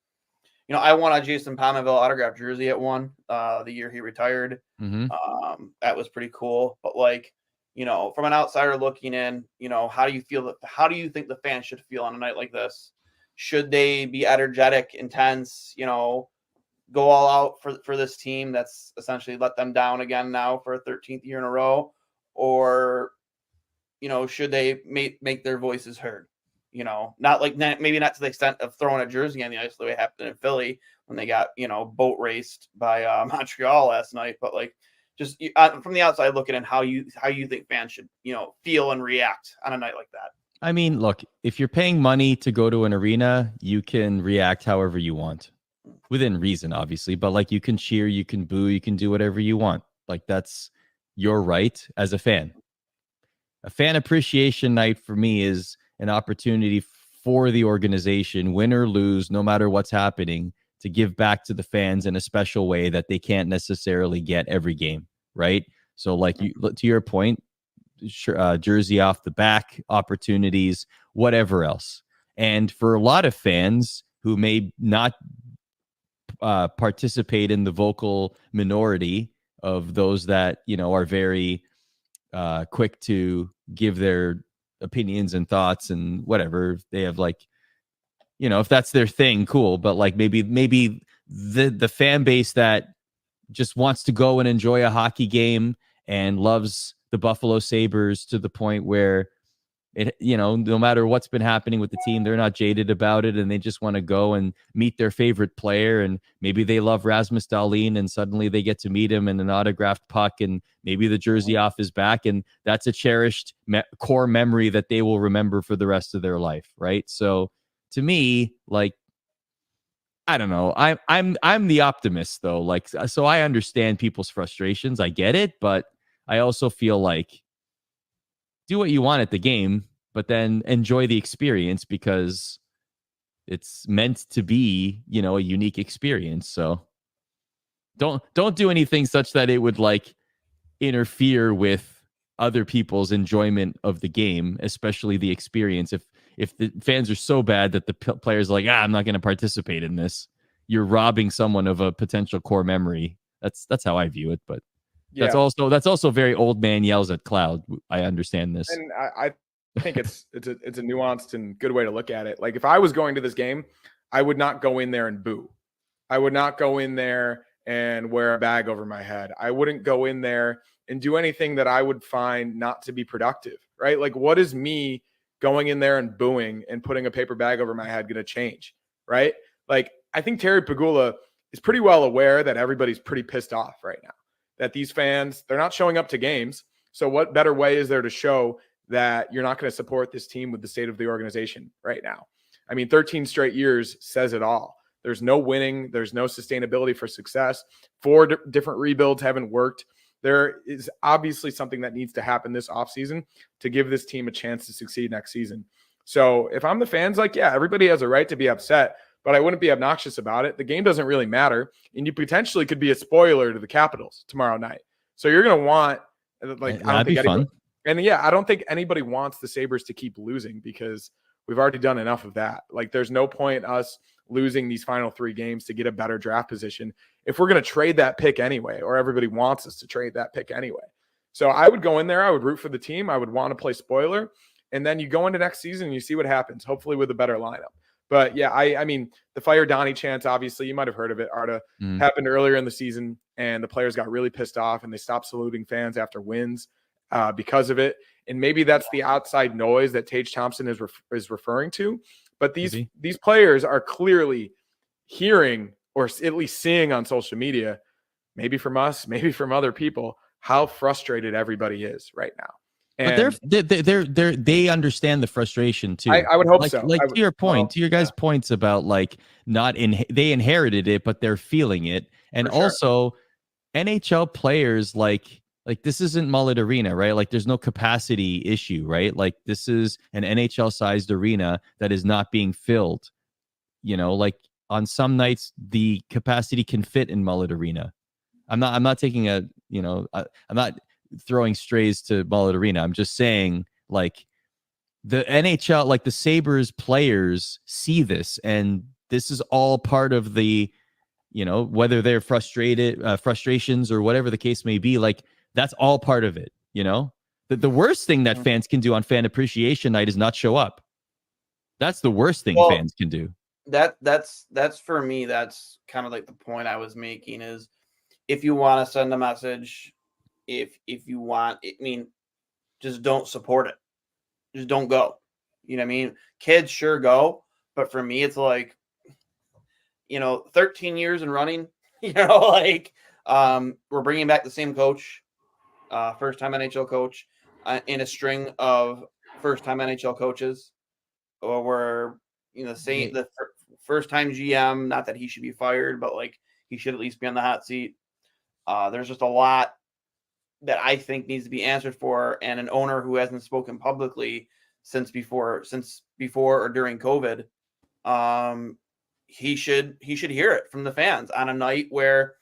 [SPEAKER 1] I won a Jason Pominville autographed jersey at one the year he retired. That was pretty cool. But from an outsider looking in, how do you think the fans should feel on a night like this? Should they be energetic, intense, go all out for this team that's essentially let them down again now for a 13th year in a row? Or, should they make their voices heard? Maybe not to the extent of throwing a jersey on the ice the way it happened in Philly when they got, boat raced by Montreal last night. But just from the outside looking in, how you think fans should, feel and react on a night like that.
[SPEAKER 2] I mean, look, if you're paying money to go to an arena, you can react however you want. Within reason, obviously, but you can cheer, you can boo, you can do whatever you want. That's your right as a fan. A fan appreciation night for me is an opportunity for the organization, win or lose, no matter what's happening, to give back to the fans in a special way that they can't necessarily get every game, right? So to your point, jersey off the back, opportunities, whatever else. And for a lot of fans who may not participate in the vocal minority of those that are very quick to give their opinions and thoughts and whatever, they have if that's their thing, cool. But like maybe the fan base that just wants to go and enjoy a hockey game and loves the Buffalo Sabres to the point where no matter what's been happening with the team, they're not jaded about it, and they just want to go and meet their favorite player. And maybe they love Rasmus Dahlin, and suddenly they get to meet him in an autographed puck, and maybe the jersey off his back, and that's a cherished core memory that they will remember for the rest of their life, right? So to me, like, I don't know. I'm the optimist though. Like, so I understand people's frustrations. I get it, but I also feel like do what you want at the game, but then enjoy the experience because it's meant to be, a unique experience. So don't do anything such that it would like interfere with other people's enjoyment of the game, especially the experience. If the fans are so bad that the players are like, I'm not going to participate in this, you're robbing someone of a potential core memory. That's how I view it, but yeah. That's also very old man yells at cloud. I understand this.
[SPEAKER 3] And I think it's a nuanced and good way to look at it. Like if I was going to this game, I would not go in there and boo. I would not go in there and wear a bag over my head. I wouldn't go in there and do anything that I would find not to be productive, right? Like what is me going in there and booing and putting a paper bag over my head going to change, right? Like I think Terry Pegula is pretty well aware that everybody's pretty pissed off right now, that these fans, they're not showing up to games. So what better way is there to show that you're not going to support this team with the state of the organization right now? I mean, 13 straight years says it all. There's no winning. There's no sustainability for success. 4 different rebuilds haven't worked. There is obviously something that needs to happen this offseason to give this team a chance to succeed next season. So if I'm the fans, like, yeah, everybody has a right to be upset, but I wouldn't be obnoxious about it. The game doesn't really matter. And you potentially could be a spoiler to the Capitals tomorrow night. So you're going to want, like,
[SPEAKER 2] that'd be fun.
[SPEAKER 3] And yeah, I don't think anybody wants the Sabres to keep losing because we've already done enough of that. Like there's no point us losing these final 3 games to get a better draft position if we're going to trade that pick anyway, or everybody wants us to trade that pick anyway. So I would go in there. I would root for the team. I would want to play spoiler. And then you go into next season and you see what happens, hopefully with a better lineup. But yeah, I mean, the Fire Donnie chants, obviously, you might have heard of it, Arda, happened earlier in the season, and the players got really pissed off and they stopped saluting fans after wins because of it. And maybe that's the outside noise that Tage Thompson is referring to. But these players are clearly hearing, or at least seeing on social media, maybe from us, maybe from other people, how frustrated everybody is right now. And
[SPEAKER 2] but they understand the frustration too.
[SPEAKER 3] I would hope so.
[SPEAKER 2] Like to your point, to your guys' points about like they inherited it, but they're feeling it. And also NHL players like this isn't Mullet Arena, right? Like there's no capacity issue, right? Like this is an NHL sized arena that is not being filled. Like on some nights the capacity can fit in Mullet Arena. I'm not taking I'm not throwing strays to Mullet Arena. I'm just saying like the NHL, like the Sabres players see this, and this is all part of the, whether they're frustrations or whatever the case may be, like that's all part of it. The worst thing that fans can do on fan appreciation night is not show up. That's the worst thing fans can do.
[SPEAKER 1] That's for me. That's kind of like the point I was making is if you want to send a message, if you want, just don't support it. Just don't go. You know what I mean? Kids sure go, but for me, it's like, 13 years and running, we're bringing back the same coach, first-time NHL coach, in a string of first-time NHL coaches, or we're, the first-time GM, not that he should be fired, but like he should at least be on the hot seat. There's just a lot that I think needs to be answered for, and an owner who hasn't spoken publicly since before or during COVID, he should hear it from the fans on a night where,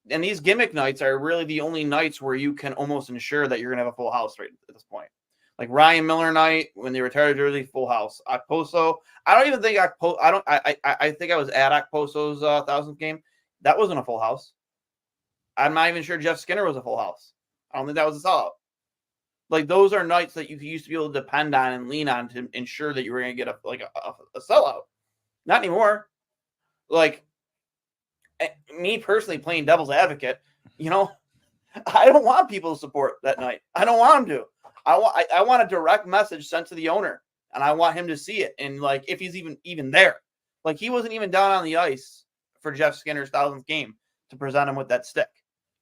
[SPEAKER 1] and these gimmick nights are really the only nights where you can almost ensure that you're gonna have a full house right at this point. Like Ryan Miller night when they retired jersey, full house. Okposo, I think I was at Okposo's 1000th game. That wasn't a full house. I'm not even sure Jeff Skinner was a full house. I don't think that was a sellout. Like those are nights that you used to be able to depend on and lean on to ensure that you were going to get a sellout. Not anymore. Like, me personally playing devil's advocate, I don't want people to support that night. I don't want them to. I want a direct message sent to the owner, and I want him to see it. And like, if he's even there, like he wasn't even down on the ice for Jeff Skinner's 1000th game to present him with that stick.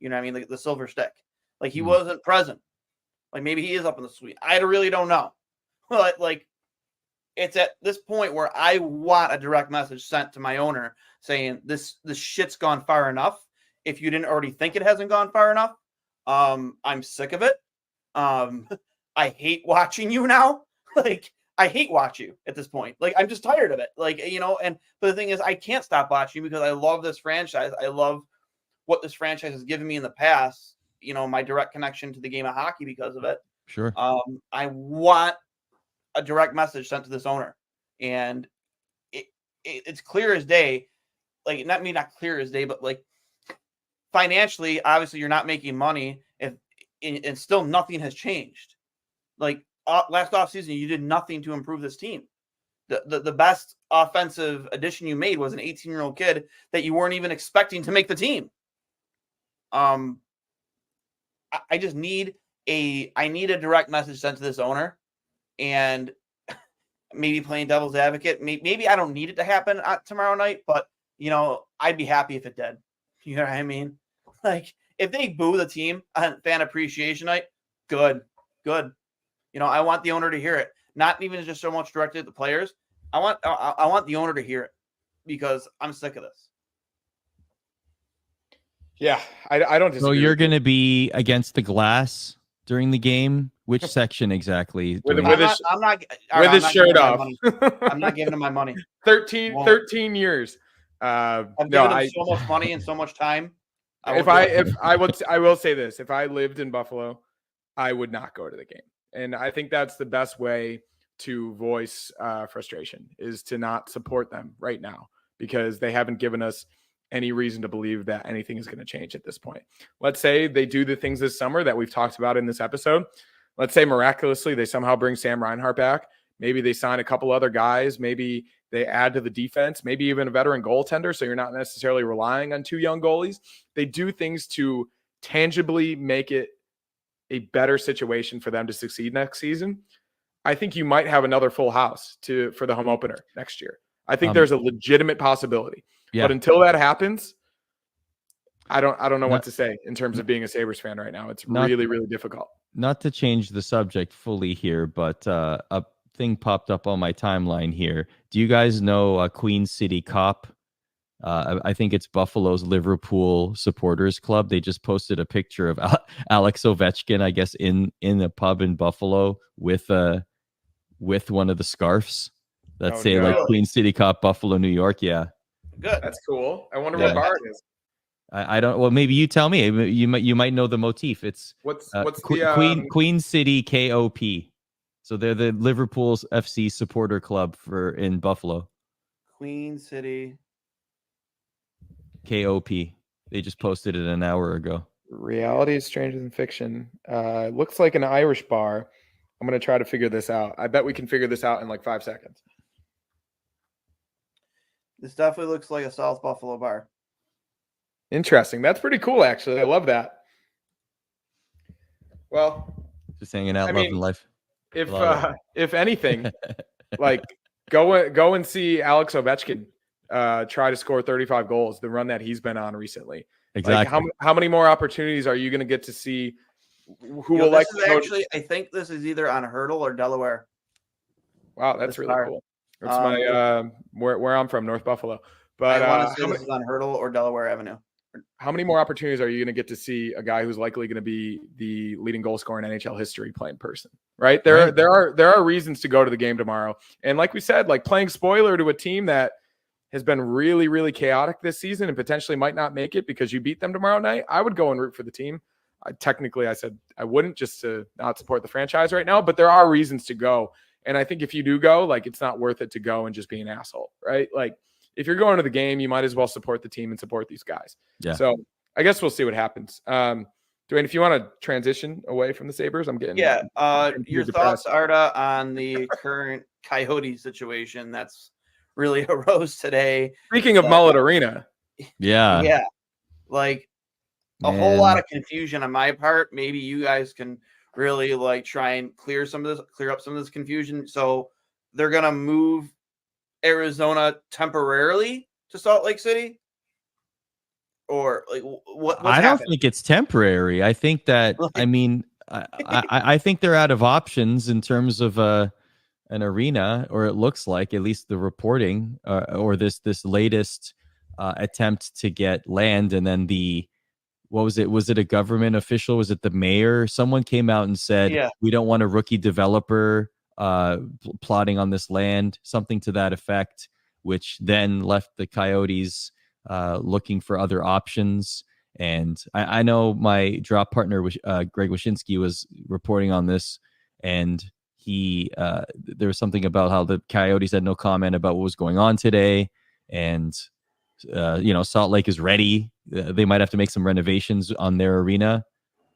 [SPEAKER 1] You know what I mean? Like the silver stick. Like he wasn't present. Like maybe he is up in the suite. I really don't know. But like, it's at this point where I want a direct message sent to my owner saying this shit's gone far enough. If you didn't already think it hasn't gone far enough, I'm sick of it. I hate watching you now. Like, I hate watch you at this point. Like, I'm just tired of it. Like, but the thing is, I can't stop watching because I love this franchise. I love what this franchise has given me in the past. My direct connection to the game of hockey because of it.
[SPEAKER 2] Sure.
[SPEAKER 1] I want a direct message sent to this owner, and it's clear as day. Like, not clear as day, but like financially, obviously, you're not making money, and still nothing has changed. Like last offseason, you did nothing to improve this team. The best offensive addition you made was an 18-year-old kid that you weren't even expecting to make the team. I just need a direct message sent to this owner, and maybe playing devil's advocate. Maybe I don't need it to happen tomorrow night, but I'd be happy if it did. You know what I mean? Like, if they boo the team on fan appreciation night, good. I want the owner to hear it. Not even just so much directed at the players. I want the owner to hear it because I'm sick of this.
[SPEAKER 3] Yeah, I don't disagree.
[SPEAKER 2] So you're going to be against the glass during the game? Which section exactly?
[SPEAKER 3] With his shirt off.
[SPEAKER 1] I'm not giving him my money.
[SPEAKER 3] 13 years.
[SPEAKER 1] I've given him so much money and so much time.
[SPEAKER 3] I will say this: if I lived in Buffalo, I would not go to the game, and I think that's the best way to voice frustration is to not support them right now because they haven't given us any reason to believe that anything is going to change at this point. Let's say they do the things this summer that we've talked about in this episode. Let's say miraculously they somehow bring Sam Reinhart back. Maybe they sign a couple other guys. Maybe they add to the defense, maybe even a veteran goaltender. So you're not necessarily relying on two young goalies. They do things to tangibly make it a better situation for them to succeed next season. I think you might have another full house for the home opener next year. I think there's a legitimate possibility. Yeah. But until that happens, I don't know what to say in terms of being a Sabres fan right now. It's really, really difficult.
[SPEAKER 2] Not to change the subject fully here, but a thing popped up on my timeline here. Do you guys know Queen City Cop? I think it's Buffalo's Liverpool supporters club. They just posted a picture of Alex Ovechkin, I guess, in a pub in Buffalo with one of the scarves that say like Queen City Cop, Buffalo, New York. Yeah.
[SPEAKER 1] Good.
[SPEAKER 3] That's cool. I wonder what bar it is.
[SPEAKER 2] I don't. Well, maybe you tell me. You might know the motif. It's
[SPEAKER 3] what's
[SPEAKER 2] Queen City KOP. So they're the Liverpool's FC supporter club in Buffalo.
[SPEAKER 1] Queen City
[SPEAKER 2] KOP. They just posted it an hour ago.
[SPEAKER 3] Reality is stranger than fiction. Looks like an Irish bar. I'm going to try to figure this out. I bet we can figure this out in like 5 seconds.
[SPEAKER 1] This definitely looks like a South Buffalo bar.
[SPEAKER 3] Interesting. That's pretty cool, actually. I love that. Well,
[SPEAKER 2] just hanging out, loving life.
[SPEAKER 3] If anything, like go and see Alex Ovechkin try to score 35 goals, the run that he's been on recently.
[SPEAKER 2] Exactly.
[SPEAKER 3] Like how many more opportunities are you going to get to see? I
[SPEAKER 1] think this is either on Hurdle or Delaware.
[SPEAKER 3] Wow, that's really cool. It's my where I'm from, North Buffalo. But
[SPEAKER 1] I want to say this is on Hurdle or Delaware Avenue.
[SPEAKER 3] How many more opportunities are you going to get to see a guy who's likely going to be the leading goal scorer in NHL history play in person? Right? There are reasons to go to the game tomorrow. And like we said, like playing spoiler to a team that has been really, really chaotic this season and potentially might not make it because you beat them tomorrow night, I would go and root for the team. Technically, I said I wouldn't, just to not support the franchise right now, but there are reasons to go. And I think if you do go, like, it's not worth it to go and just be an asshole, right? Like, if you're going to the game, you might as well support the team and support these guys.
[SPEAKER 2] Yeah.
[SPEAKER 3] So I guess we'll see what happens. Duane, if you want to transition away from the Sabres, I'm getting
[SPEAKER 1] your thoughts, Arda, on the current Coyote situation that's really arose today.
[SPEAKER 3] Speaking of Mullet Arena.
[SPEAKER 2] Yeah.
[SPEAKER 1] Like a whole lot of confusion on my part. Maybe you guys can really like try and clear up some of this confusion. So they're going to move Arizona temporarily to Salt Lake City? Or like what's
[SPEAKER 2] I don't think it's temporary. I think that I think they're out of options in terms of an arena, or it looks like, at least the reporting, or this latest attempt to get land, and then what was it? Was it a government official? Was it the mayor? Someone came out and said, we don't want a rookie developer plotting on this land, something to that effect, which then left the Coyotes looking for other options. And I know my drop partner, Greg Wyshynski, was reporting on this, and there was something about how the Coyotes had no comment about what was going on today. And, Salt Lake is ready. They might have to make some renovations on their arena,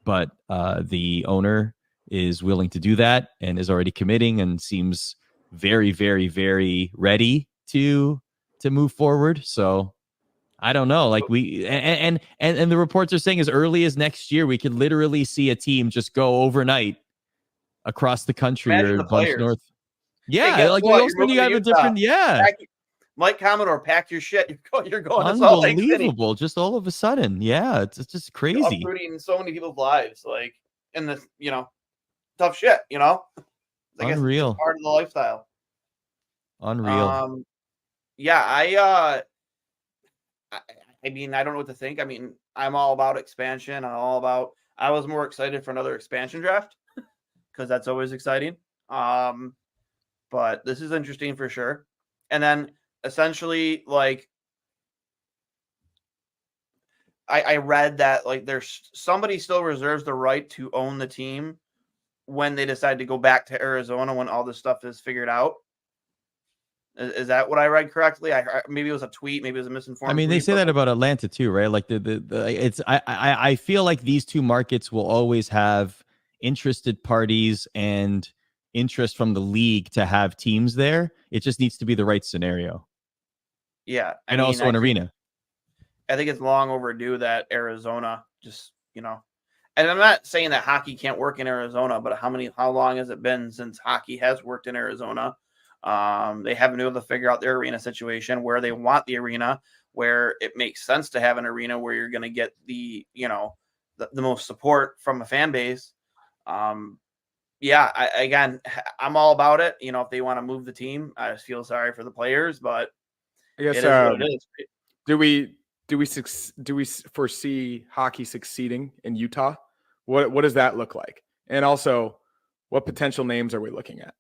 [SPEAKER 2] but the owner is willing to do that and is already committing and seems very, very, very ready to move forward. So I don't know. Like and the reports are saying as early as next year, we could literally see a team just go overnight across the country.
[SPEAKER 1] Imagine
[SPEAKER 2] or
[SPEAKER 1] the
[SPEAKER 2] a bunch
[SPEAKER 1] players.
[SPEAKER 2] north. Yeah,
[SPEAKER 1] hey,
[SPEAKER 2] like
[SPEAKER 1] what?
[SPEAKER 2] you have a different.
[SPEAKER 1] Mike Commodore, pack your shit. You're going to
[SPEAKER 2] Salt Lake City. Unbelievable! Just all of a sudden, yeah, it's just crazy.
[SPEAKER 1] Uprooting so many people's lives, like in this, tough shit. I guess
[SPEAKER 2] Unreal.
[SPEAKER 1] It's part of the lifestyle.
[SPEAKER 2] Unreal.
[SPEAKER 1] Yeah, I mean, I don't know what to think. I mean, I'm all about expansion. I was more excited for another expansion draft because that's always exciting. But this is interesting for sure. And then essentially, like, I read that like there's somebody still reserves the right to own the team when they decide to go back to Arizona when all this stuff is figured out. Is that what I read correctly? Maybe it was a tweet, maybe it was a misinformed.
[SPEAKER 2] I mean, they say that about Atlanta too, right? Like I feel like these two markets will always have interested parties and interest from the league to have teams there. It just needs to be the right scenario.
[SPEAKER 1] Yeah,
[SPEAKER 2] and also an arena.
[SPEAKER 1] I think it's long overdue that Arizona just, and I'm not saying that hockey can't work in Arizona, but how long has it been since hockey has worked in Arizona? They haven't been able to figure out their arena situation where they want the arena, where it makes sense to have an arena where you're going to get the most support from a fan base. I'm all about it. If they want to move the team, I just feel sorry for the players, but
[SPEAKER 3] I guess
[SPEAKER 1] it is what it is.
[SPEAKER 3] Do we foresee hockey succeeding in Utah? What does that look like? And also, what potential names are we looking at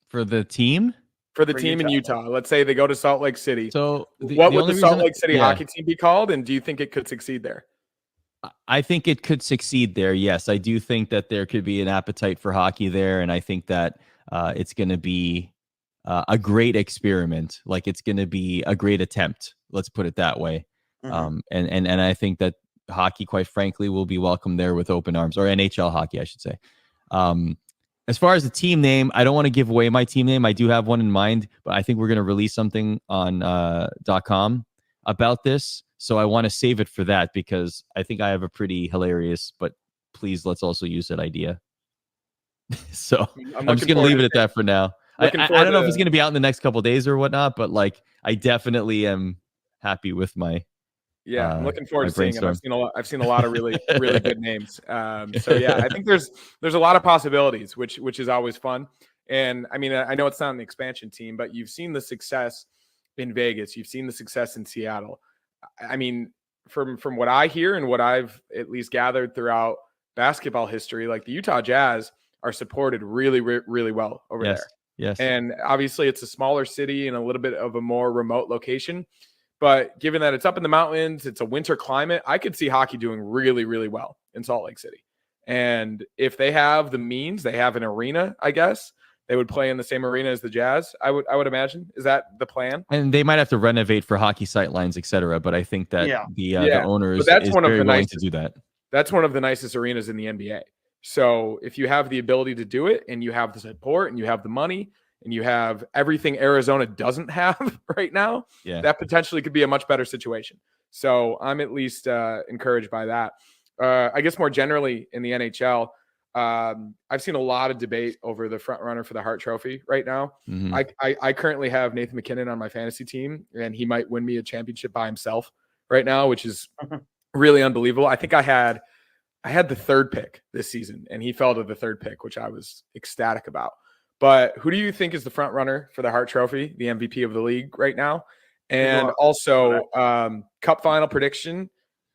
[SPEAKER 2] for the team?
[SPEAKER 3] For team Utah. In Utah, let's say they go to Salt Lake City.
[SPEAKER 2] So
[SPEAKER 3] what would the Salt Lake City hockey team be called? And do you think it could succeed there?
[SPEAKER 2] I think it could succeed there. Yes, I do think that there could be an appetite for hockey there, and I think that it's going to be a great experiment. Like, it's going to be a great attempt. Let's put it that way. Mm-hmm. And I think that hockey, quite frankly, will be welcomed there with open arms, or NHL hockey, I should say. As far as the team name, I don't want to give away my team name. I do have one in mind, but I think we're going to release something on .com about this. So I want to save it for that, because I think I have a pretty hilarious, but please, let's also use that idea. So I'm just going to leave it at that for now. I don't know if it's going to be out in the next couple of days or whatnot, but like, I definitely am happy with my.
[SPEAKER 3] Yeah, I'm looking forward to seeing it. I've seen a lot of really good names. So yeah, I think there's a lot of possibilities, which is always fun. And I mean, I know it's not an expansion team, but you've seen the success in Vegas. You've seen the success in Seattle. I mean, from what I hear and what I've at least gathered throughout basketball history, like the Utah Jazz are supported really, really well over there.
[SPEAKER 2] Yes.
[SPEAKER 3] And obviously it's a smaller city and a little bit of a more remote location. But given that it's up in the mountains, it's a winter climate, I could see hockey doing really, really well in Salt Lake City. And if they have the means, they have an arena, I guess, they would play in the same arena as the Jazz, I would imagine. Is that the plan?
[SPEAKER 2] And they might have to renovate for hockey sightlines, et cetera. But I think that the owners is very willing to do that.
[SPEAKER 3] That's one of the nicest arenas in the NBA. So if you have the ability to do it and you have the support and you have the money and you have everything Arizona doesn't have right now, that potentially could be a much better situation. So I'm at least encouraged by that. I guess more generally in the NHL, I've seen a lot of debate over the front runner for the Hart Trophy right now.
[SPEAKER 2] Mm-hmm.
[SPEAKER 3] I currently have Nathan MacKinnon on my fantasy team, and he might win me a championship by himself right now, which is really unbelievable. I think I had the third pick this season, and he fell to the third pick, which I was ecstatic about. But who do you think is the front runner for the Hart Trophy, the MVP of the league right now? And also cup final prediction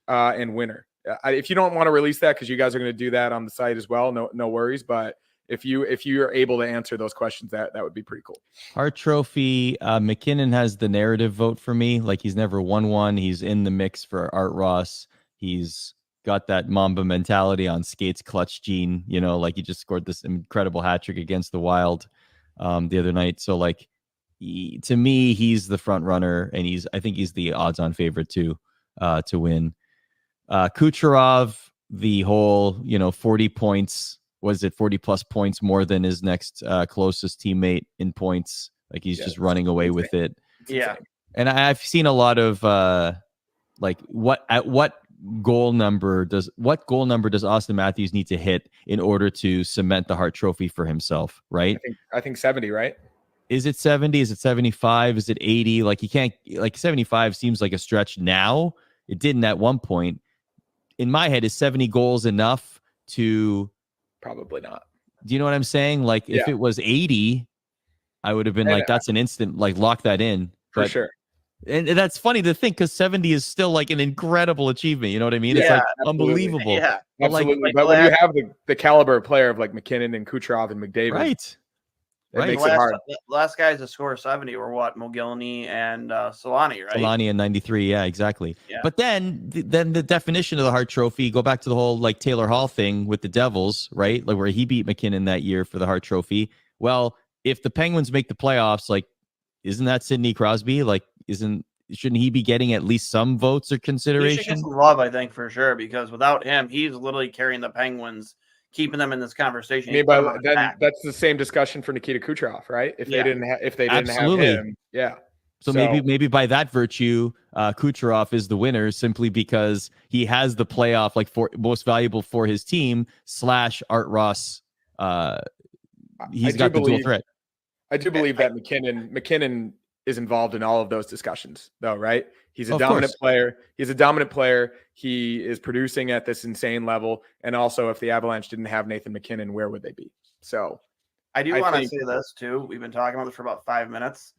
[SPEAKER 3] and winner. If you don't want to release that because you guys are going to do that on the site as well, no worries. But if you're able to answer those questions, that would be pretty cool.
[SPEAKER 2] Hart Trophy, MacKinnon has the narrative vote for me. Like, he's never won one. He's in the mix for Art Ross. He's got that Mamba mentality on skates, clutch gene. You know, like, he just scored this incredible hat trick against the Wild the other night. So, like, to me, he's the front runner, and I think he's the odds-on favorite too to win. Kucherov, the whole 40 points. Was it 40 plus points more than his next closest teammate in points? Like, he's just running away with it.
[SPEAKER 1] Yeah.
[SPEAKER 2] And I've seen a lot of what goal number does Austin Matthews need to hit in order to cement the Hart Trophy for himself, right?
[SPEAKER 3] I think 70, right?
[SPEAKER 2] Is it 70? Is it 75? Is it 80? Like, he can't, like, 75 seems like a stretch now. It didn't at one point. In my head, is 70 goals enough to...
[SPEAKER 3] Probably not.
[SPEAKER 2] Do you know what I'm saying? Like, if it was 80, I would have been like, that's an instant, like, lock that in.
[SPEAKER 3] For sure.
[SPEAKER 2] And that's funny to think, because 70 is still like an incredible achievement. You know what I mean?
[SPEAKER 1] Yeah,
[SPEAKER 2] it's like
[SPEAKER 3] absolutely.
[SPEAKER 2] Unbelievable.
[SPEAKER 1] Yeah,
[SPEAKER 3] absolutely. But when you have the caliber of player of like MacKinnon and Kucherov and McDavid,
[SPEAKER 2] right?
[SPEAKER 3] It makes it hard.
[SPEAKER 1] Last guys to score 70 were what? Mogilny and Solani, right?
[SPEAKER 2] Solani in 93. Yeah, exactly. Yeah. But then the definition of the Hart Trophy, go back to the whole like Taylor Hall thing with the Devils, right? Like, where he beat MacKinnon that year for the Hart Trophy. Well, if the Penguins make the playoffs, like, isn't that Sidney Crosby? Like, shouldn't he be getting at least some votes or consideration?
[SPEAKER 1] He should get some love, I think, for sure, because without him, he's literally carrying the Penguins, keeping them in this conversation.
[SPEAKER 3] That's the same discussion for Nikita Kucherov, right? If they didn't have him,
[SPEAKER 2] So maybe by that virtue, Kucherov is the winner simply because he has the playoff, like, for most valuable for his team / Art Ross. He's got the dual threat.
[SPEAKER 3] I do believe that MacKinnon is involved in all of those discussions, though, right? He's a dominant player. He's a dominant player. He is producing at this insane level. And also, if the Avalanche didn't have Nathan MacKinnon, where would they be? So
[SPEAKER 1] I want to say this too. We've been talking about this for about 5 minutes.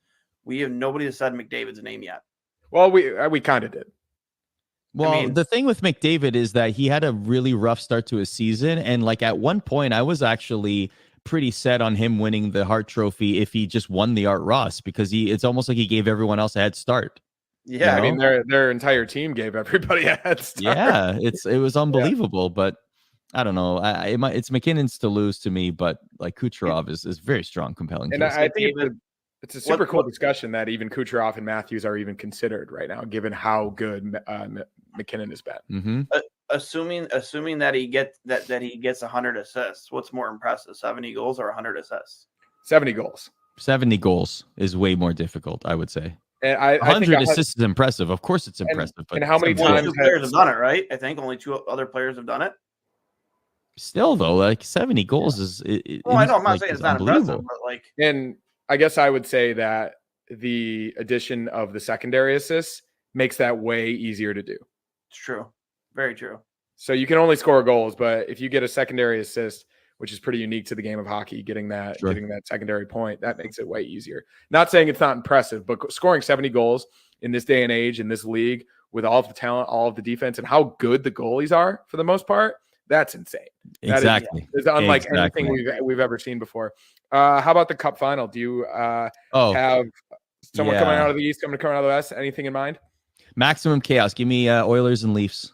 [SPEAKER 1] Nobody has said McDavid's name yet.
[SPEAKER 3] Well, we kind of did.
[SPEAKER 2] Well, the thing with McDavid is that he had a really rough start to his season. And like, at one point, I was actually pretty set on him winning the Hart Trophy if he just won the Art Ross, because it's almost like he gave everyone else a head start.
[SPEAKER 3] Yeah, I mean, their entire team gave everybody a head start.
[SPEAKER 2] Yeah, it was unbelievable, but I don't know. It's MacKinnon's to lose to me, but like, Kucherov is very strong, compelling.
[SPEAKER 3] And I think it's a super cool discussion that even Kucherov and Matthews are even considered right now, given how good MacKinnon has been.
[SPEAKER 2] Mm-hmm.
[SPEAKER 1] Assuming that he gets 100 assists, what's more impressive, 70 goals or 100 assists?
[SPEAKER 3] 70 goals.
[SPEAKER 2] 70 goals is way more difficult, I would say.
[SPEAKER 3] And
[SPEAKER 2] 100 assists is impressive. Of course, it's impressive.
[SPEAKER 3] And how many times
[SPEAKER 1] two players have done it, right? I think only 2 other players have done it.
[SPEAKER 2] Still, though, like, 70 goals is.
[SPEAKER 1] I know. I'm not saying it's not impressive, but like.
[SPEAKER 3] And I guess I would say that the addition of the secondary assists makes that way easier to do.
[SPEAKER 1] It's true. Very true.
[SPEAKER 3] So you can only score goals, but if you get a secondary assist, which is pretty unique to the game of hockey, getting that secondary point, that makes it way easier. Not saying it's not impressive, but scoring 70 goals in this day and age, in this league, with all of the talent, all of the defense, and how good the goalies are for the most part, that's insane.
[SPEAKER 2] Exactly.
[SPEAKER 3] It's unlike anything we've ever seen before. How about the Cup final? Do you have someone coming out of the East, coming out of the West? Anything in mind?
[SPEAKER 2] Maximum chaos. Give me Oilers and Leafs.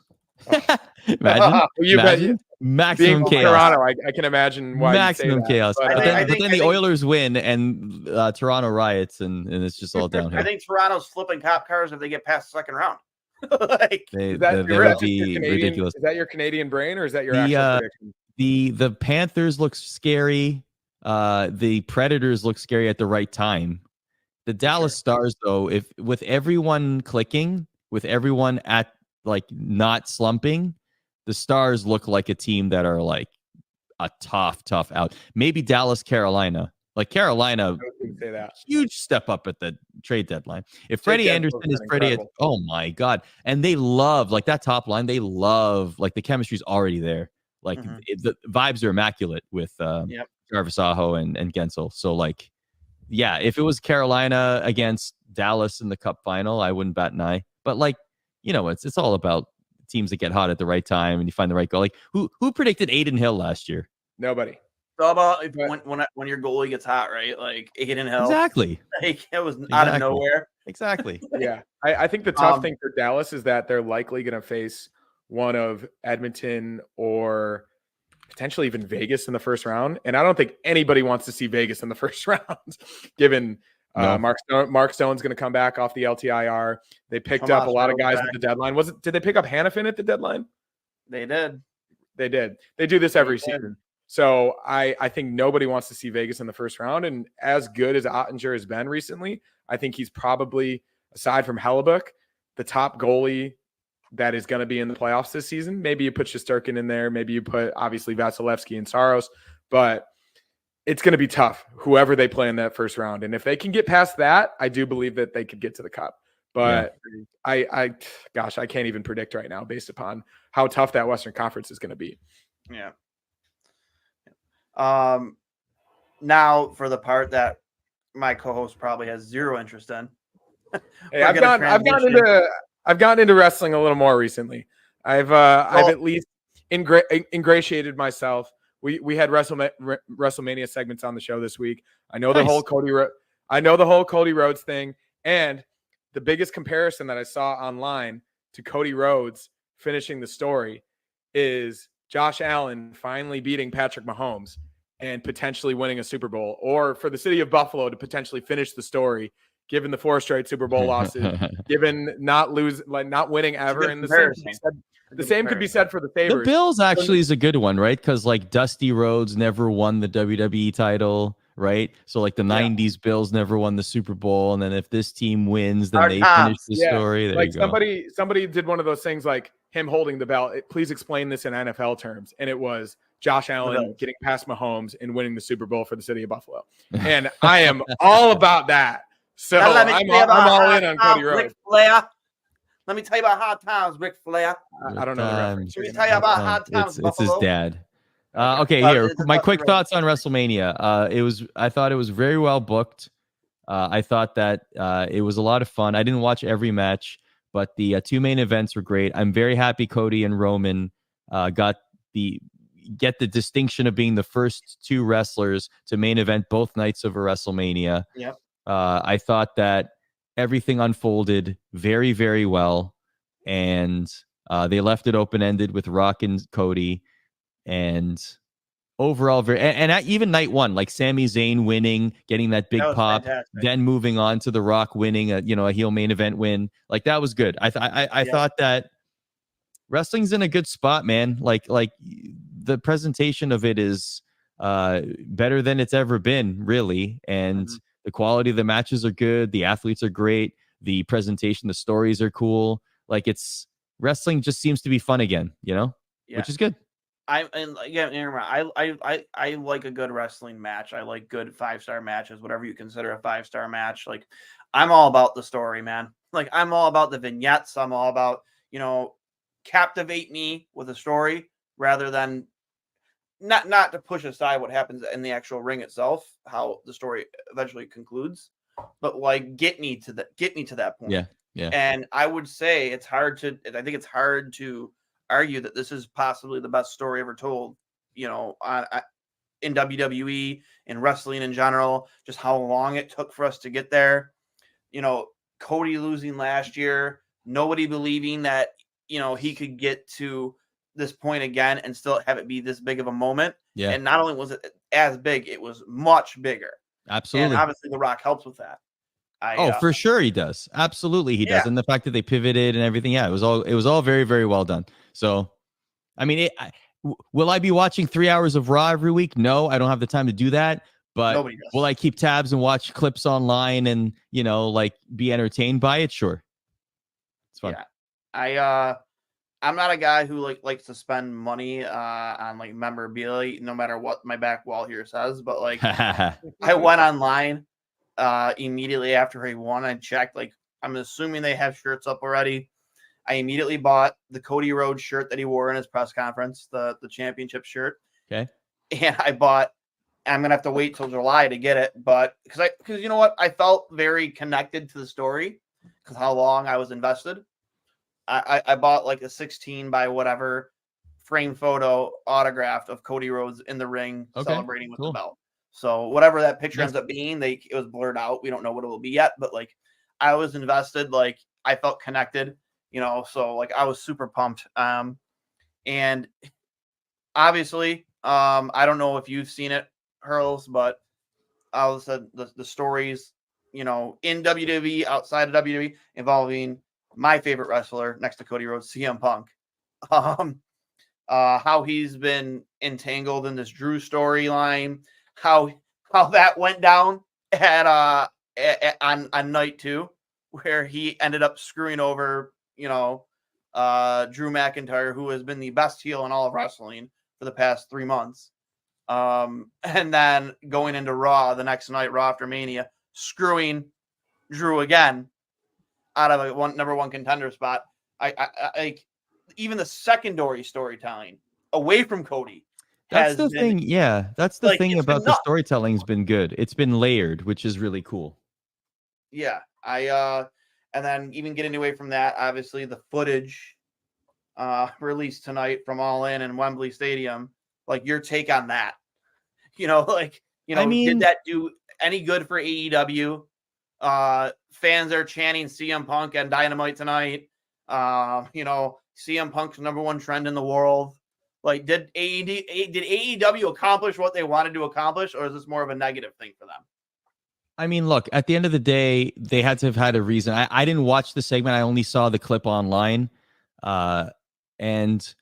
[SPEAKER 2] Imagine maximum chaos.
[SPEAKER 3] Toronto, I can imagine why
[SPEAKER 2] maximum chaos. But then the
[SPEAKER 1] think
[SPEAKER 2] Oilers win and Toronto riots, and it's just all downhill.
[SPEAKER 1] I think Toronto's flipping cop cars if they get past the second round.
[SPEAKER 2] That would be ridiculous.
[SPEAKER 3] Is that your Canadian brain, or is that your actual prediction?
[SPEAKER 2] The Panthers look scary. the Predators look scary at the right time. The Dallas Stars, though, if with everyone clicking, with everyone at like not slumping, the Stars look like a team that are like a tough out. Maybe Dallas, Carolina. Like Carolina,
[SPEAKER 3] say that.
[SPEAKER 2] Huge step up at the trade deadline. If Freddie Anderson is Freddie, oh my God. And they love like that top line. They love like the chemistry's already there. Like the vibes are immaculate with Jarvis Aho and Gensel. So like, yeah, if it was Carolina against Dallas in the Cup final, I wouldn't bat an eye. But like, it's all about teams that get hot at the right time and you find the right goal. Like who predicted Aiden Hill last year?
[SPEAKER 3] Nobody.
[SPEAKER 1] It's all about when your goalie gets hot, right? Like Aiden Hill.
[SPEAKER 2] Exactly.
[SPEAKER 1] Like it was out of nowhere.
[SPEAKER 2] Exactly.
[SPEAKER 3] Yeah. I think the tough thing for Dallas is that they're likely going to face one of Edmonton or potentially even Vegas in the first round. And I don't think anybody wants to see Vegas in the first round, given Mark Stone's going to come back off the LTIR. They picked up a lot of guys at the deadline. Did they pick up Hannafin at the deadline?
[SPEAKER 1] They did.
[SPEAKER 3] They do this every season. So I think nobody wants to see Vegas in the first round. And as good as Ottinger has been recently, I think he's probably, aside from Hellebuck, the top goalie that is going to be in the playoffs this season. Maybe you put Shesterkin in there. Maybe you put, obviously, Vasilevsky and Saros. But it's going to be tough, whoever they play in that first round. And if they can get past that, I do believe that they could get to the Cup. But I can't even predict right now based upon how tough that Western Conference is going to be.
[SPEAKER 1] Yeah. Now for the part that my co-host probably has zero interest in.
[SPEAKER 3] Hey, I've gotten into wrestling a little more recently. I've at least ingratiated myself. We had WrestleMania segments on the show this week. I know the whole Cody Rhodes thing, and the biggest comparison that I saw online to Cody Rhodes finishing the story is Josh Allen finally beating Patrick Mahomes and potentially winning a Super Bowl, or for the city of Buffalo to potentially finish the story, given the 4 straight Super Bowl losses, given not winning ever. And the same could be said for the Sabres.
[SPEAKER 2] The Bills actually is a good one, right? Because like Dusty Rhodes never won the WWE title, right? So like the 90s Bills never won the Super Bowl. And then if this team wins, then they finish the story. There
[SPEAKER 3] like
[SPEAKER 2] you go.
[SPEAKER 3] somebody did one of those things like him holding the belt. Please explain this in NFL terms. And it was Josh Allen getting past Mahomes and winning the Super Bowl for the city of Buffalo. And I am all about that. So I'm all in on Cody Rhodes.
[SPEAKER 1] Let me tell you about hard times, Ric Flair.
[SPEAKER 3] I don't know the reference.
[SPEAKER 1] Let me tell you about hard times,
[SPEAKER 2] it's his dad. Okay, here. My quick thoughts on WrestleMania. I thought it was very well booked. I thought that it was a lot of fun. I didn't watch every match, but the 2 main events were great. I'm very happy Cody and Roman get the distinction of being the first 2 wrestlers to main event both nights of a WrestleMania.
[SPEAKER 1] Yep.
[SPEAKER 2] I thought that everything unfolded very, very well, and they left it open-ended with Rock and Cody, and overall even night 1, like Sami Zayn winning, getting that big pop, fantastic. Then moving on to The Rock winning a heel main event win, like that was good. I thought that wrestling's in a good spot, man. Like the presentation of it is better than it's ever been, really, and the quality of the matches are good. The athletes are great. The presentation, the stories are cool. Like wrestling just seems to be fun again, which is good.
[SPEAKER 1] I like a good wrestling match. I like good 5-star matches, whatever you consider a 5-star match. Like I'm all about the story, man. Like I'm all about the vignettes. I'm all about, captivate me with a story rather than not to push aside what happens in the actual ring itself, how the story eventually concludes, but like get me to that point.
[SPEAKER 2] Yeah.
[SPEAKER 1] And I would say I think it's hard to argue that this is possibly the best story ever told, in WWE, in wrestling in general, just how long it took for us to get there. Cody losing last year, nobody believing that, he could get to this point again and still have it be this big of a moment.
[SPEAKER 2] Yeah.
[SPEAKER 1] And not only was it as big, it was much bigger.
[SPEAKER 2] Absolutely.
[SPEAKER 1] And obviously The Rock helps with that.
[SPEAKER 2] For sure he does. Absolutely he does. And the fact that they pivoted and everything, it was all very, very well done. So, I mean, will I be watching 3 hours of Raw every week? No, I don't have the time to do that. But
[SPEAKER 1] Nobody does.
[SPEAKER 2] will I keep tabs and watch clips online and, like be entertained by it? Sure. It's fun.
[SPEAKER 1] Yeah. I'm not a guy who likes to spend money on like memorabilia, no matter what my back wall here says. But like, I went online immediately after he won and checked. Like, I'm assuming they have shirts up already. I immediately bought the Cody Rhodes shirt that he wore in his press conference, the championship shirt.
[SPEAKER 2] Okay.
[SPEAKER 1] And I'm gonna have to wait till July to get it, but because you know what, I felt very connected to the story because how long I was invested. I bought like a 16 by whatever frame photo autographed of Cody Rhodes in the ring celebrating with the belt. So whatever that picture ends up being, it was blurred out. We don't know what it will be yet, but like I was invested, like I felt connected, so like I was super pumped. And obviously, I don't know if you've seen it, Hurls, but I was the stories, in WWE, outside of WWE, involving my favorite wrestler next to Cody Rhodes, CM Punk. How he's been entangled in this Drew storyline, how that went down on night 2, where he ended up screwing over, Drew McIntyre, who has been the best heel in all of wrestling for the past 3 months. And then going into Raw the next night, Raw after Mania, screwing Drew again out of a number 1 contender spot. I even the secondary storytelling away from Cody.
[SPEAKER 2] That's the thing. Yeah, that's the thing about the storytelling's been good. It's been layered, which is really cool.
[SPEAKER 1] Yeah, and then even getting away from that, obviously the footage released tonight from All In and Wembley Stadium. Like your take on that? I mean, did that do any good for AEW? Fans are chanting CM Punk and Dynamite tonight. CM Punk's number 1 trend in the world. Like, did AEW accomplish what they wanted to accomplish, or is this more of a negative thing for them?
[SPEAKER 2] I mean, look, at the end of the day, they had to have had a reason. I didn't watch the segment. I only saw the clip online. And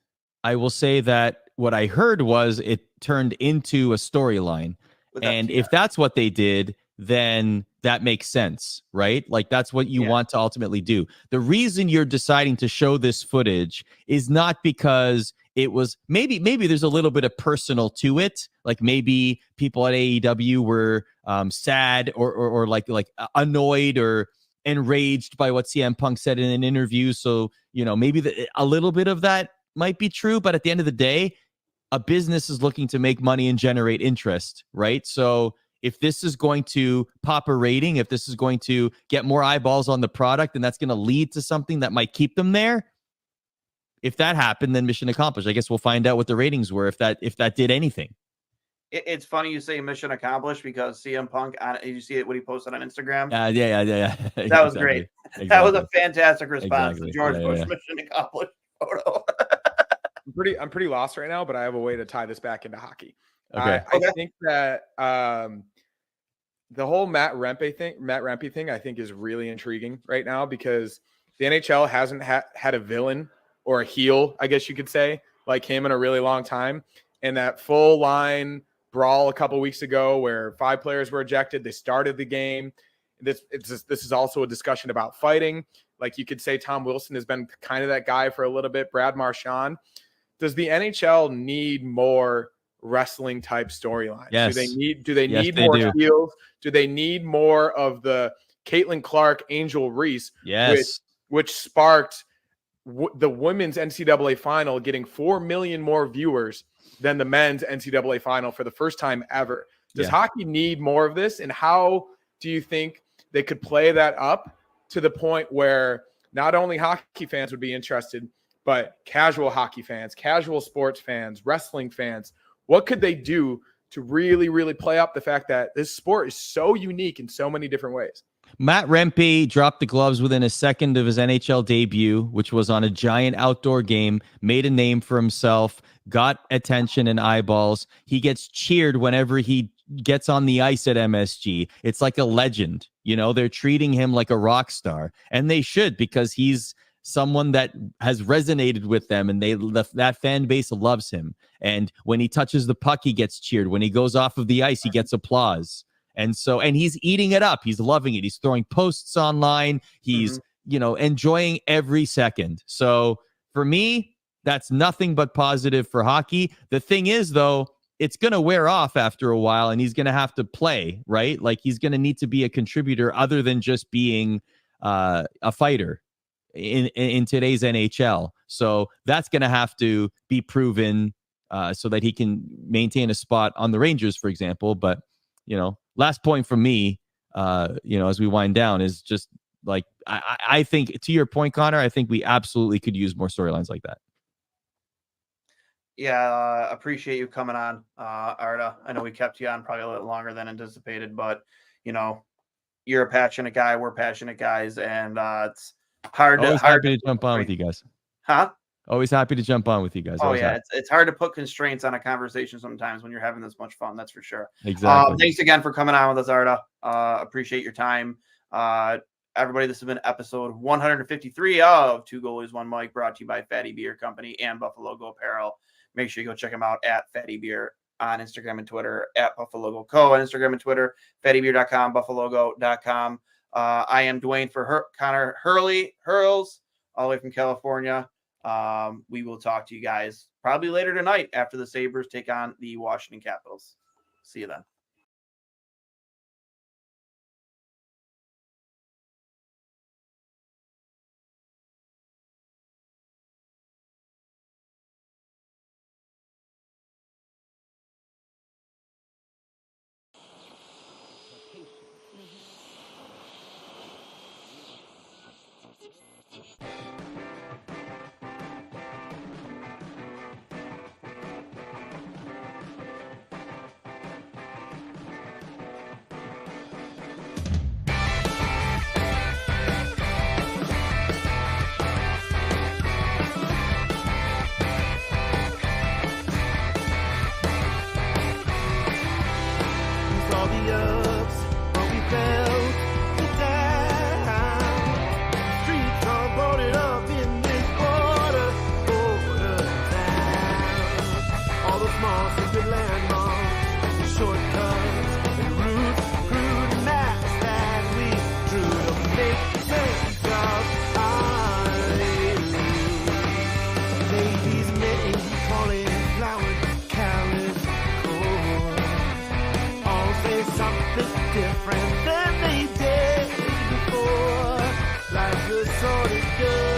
[SPEAKER 2] I will say that what I heard was it turned into a storyline. And if that's what they did, then that makes sense, right? Like that's what you want to ultimately do. The reason you're deciding to show this footage is not because it was maybe there's a little bit of personal to it. Like maybe people at AEW were sad or like annoyed or enraged by what CM Punk said in an interview. So, maybe a little bit of that might be true. But at the end of the day, a business is looking to make money and generate interest, right? So if this is going to pop a rating, if this is going to get more eyeballs on the product, and that's going to lead to something that might keep them there, if that happened, then mission accomplished. I guess we'll find out what the ratings were if that did anything.
[SPEAKER 1] It's funny you say mission accomplished because CM Punk, did you see it when he posted on Instagram?
[SPEAKER 2] Yeah.
[SPEAKER 1] That was great. Exactly. That was a fantastic response to George Bush mission accomplished photo.
[SPEAKER 3] I'm pretty lost right now, but I have a way to tie this back into hockey.
[SPEAKER 2] Okay.
[SPEAKER 3] I think that the whole Matt Rempe thing, I think is really intriguing right now because the NHL hasn't had a villain or a heel, I guess you could say, like him in a really long time. And that full line brawl a couple weeks ago where 5 players were ejected, they started the game. This is also a discussion about fighting. Like you could say Tom Wilson has been kind of that guy for a little bit, Brad Marchand. Does the NHL need more wrestling type storylines?
[SPEAKER 2] Yes.
[SPEAKER 3] Do they need more heels? Do they need more of the Caitlin Clark, Angel Reese?
[SPEAKER 2] Yes.
[SPEAKER 3] Which sparked the women's NCAA final getting 4 million more viewers than the men's NCAA final for the first time ever. Does hockey need more of this? And how do you think they could play that up to the point where not only hockey fans would be interested, but casual hockey fans, casual sports fans, wrestling fans? What could they do to really, really play up the fact that this sport is so unique in so many different ways?
[SPEAKER 2] Matt Rempe dropped the gloves within a second of his NHL debut, which was on a giant outdoor game, made a name for himself, got attention and eyeballs. He gets cheered whenever he gets on the ice at MSG. It's like a legend. They're treating him like a rock star, and they should, because he's someone that has resonated with them, and that fan base loves him. And when he touches the puck, he gets cheered. When he goes off of the ice, he gets applause. And he's eating it up. He's loving it. He's throwing posts online. He's, enjoying every second. So for me, that's nothing but positive for hockey. The thing is, though, it's going to wear off after a while, and he's going to have to play, right? Like, he's going to need to be a contributor other than just being a fighter in today's NHL. So that's going to have to be proven so that he can maintain a spot on the Rangers, for example. But, last point from me, as we wind down, is just like, I think, to your point, Connor, I think we absolutely could use more storylines like that.
[SPEAKER 1] Yeah, appreciate you coming on, Arda. I know we kept you on probably a little longer than anticipated, but you're a passionate guy. We're passionate guys, and it's hard
[SPEAKER 2] to jump on with you guys.
[SPEAKER 1] Huh?
[SPEAKER 2] Always happy to jump on with you guys.
[SPEAKER 1] Oh yeah, it's hard to put constraints on a conversation sometimes when you're having this much fun. That's for sure.
[SPEAKER 2] Exactly.
[SPEAKER 1] Thanks again for coming on with us, Arda. Appreciate your time. Everybody, this has been episode 153 of Two Goalies, One Mic, brought to you by Fatty Beer Company and Buffalo Go Apparel. Make sure you go check them out at Fatty Beer on Instagram and Twitter, at Buffalo Go Co on Instagram and Twitter, fattybeer.com, buffalogo.com. I am Duane for Connor Hurls, all the way from California. We will talk to you guys probably later tonight after the Sabres take on the Washington Capitals. See you then.
[SPEAKER 4] Different than they did before. Life's a sordid good.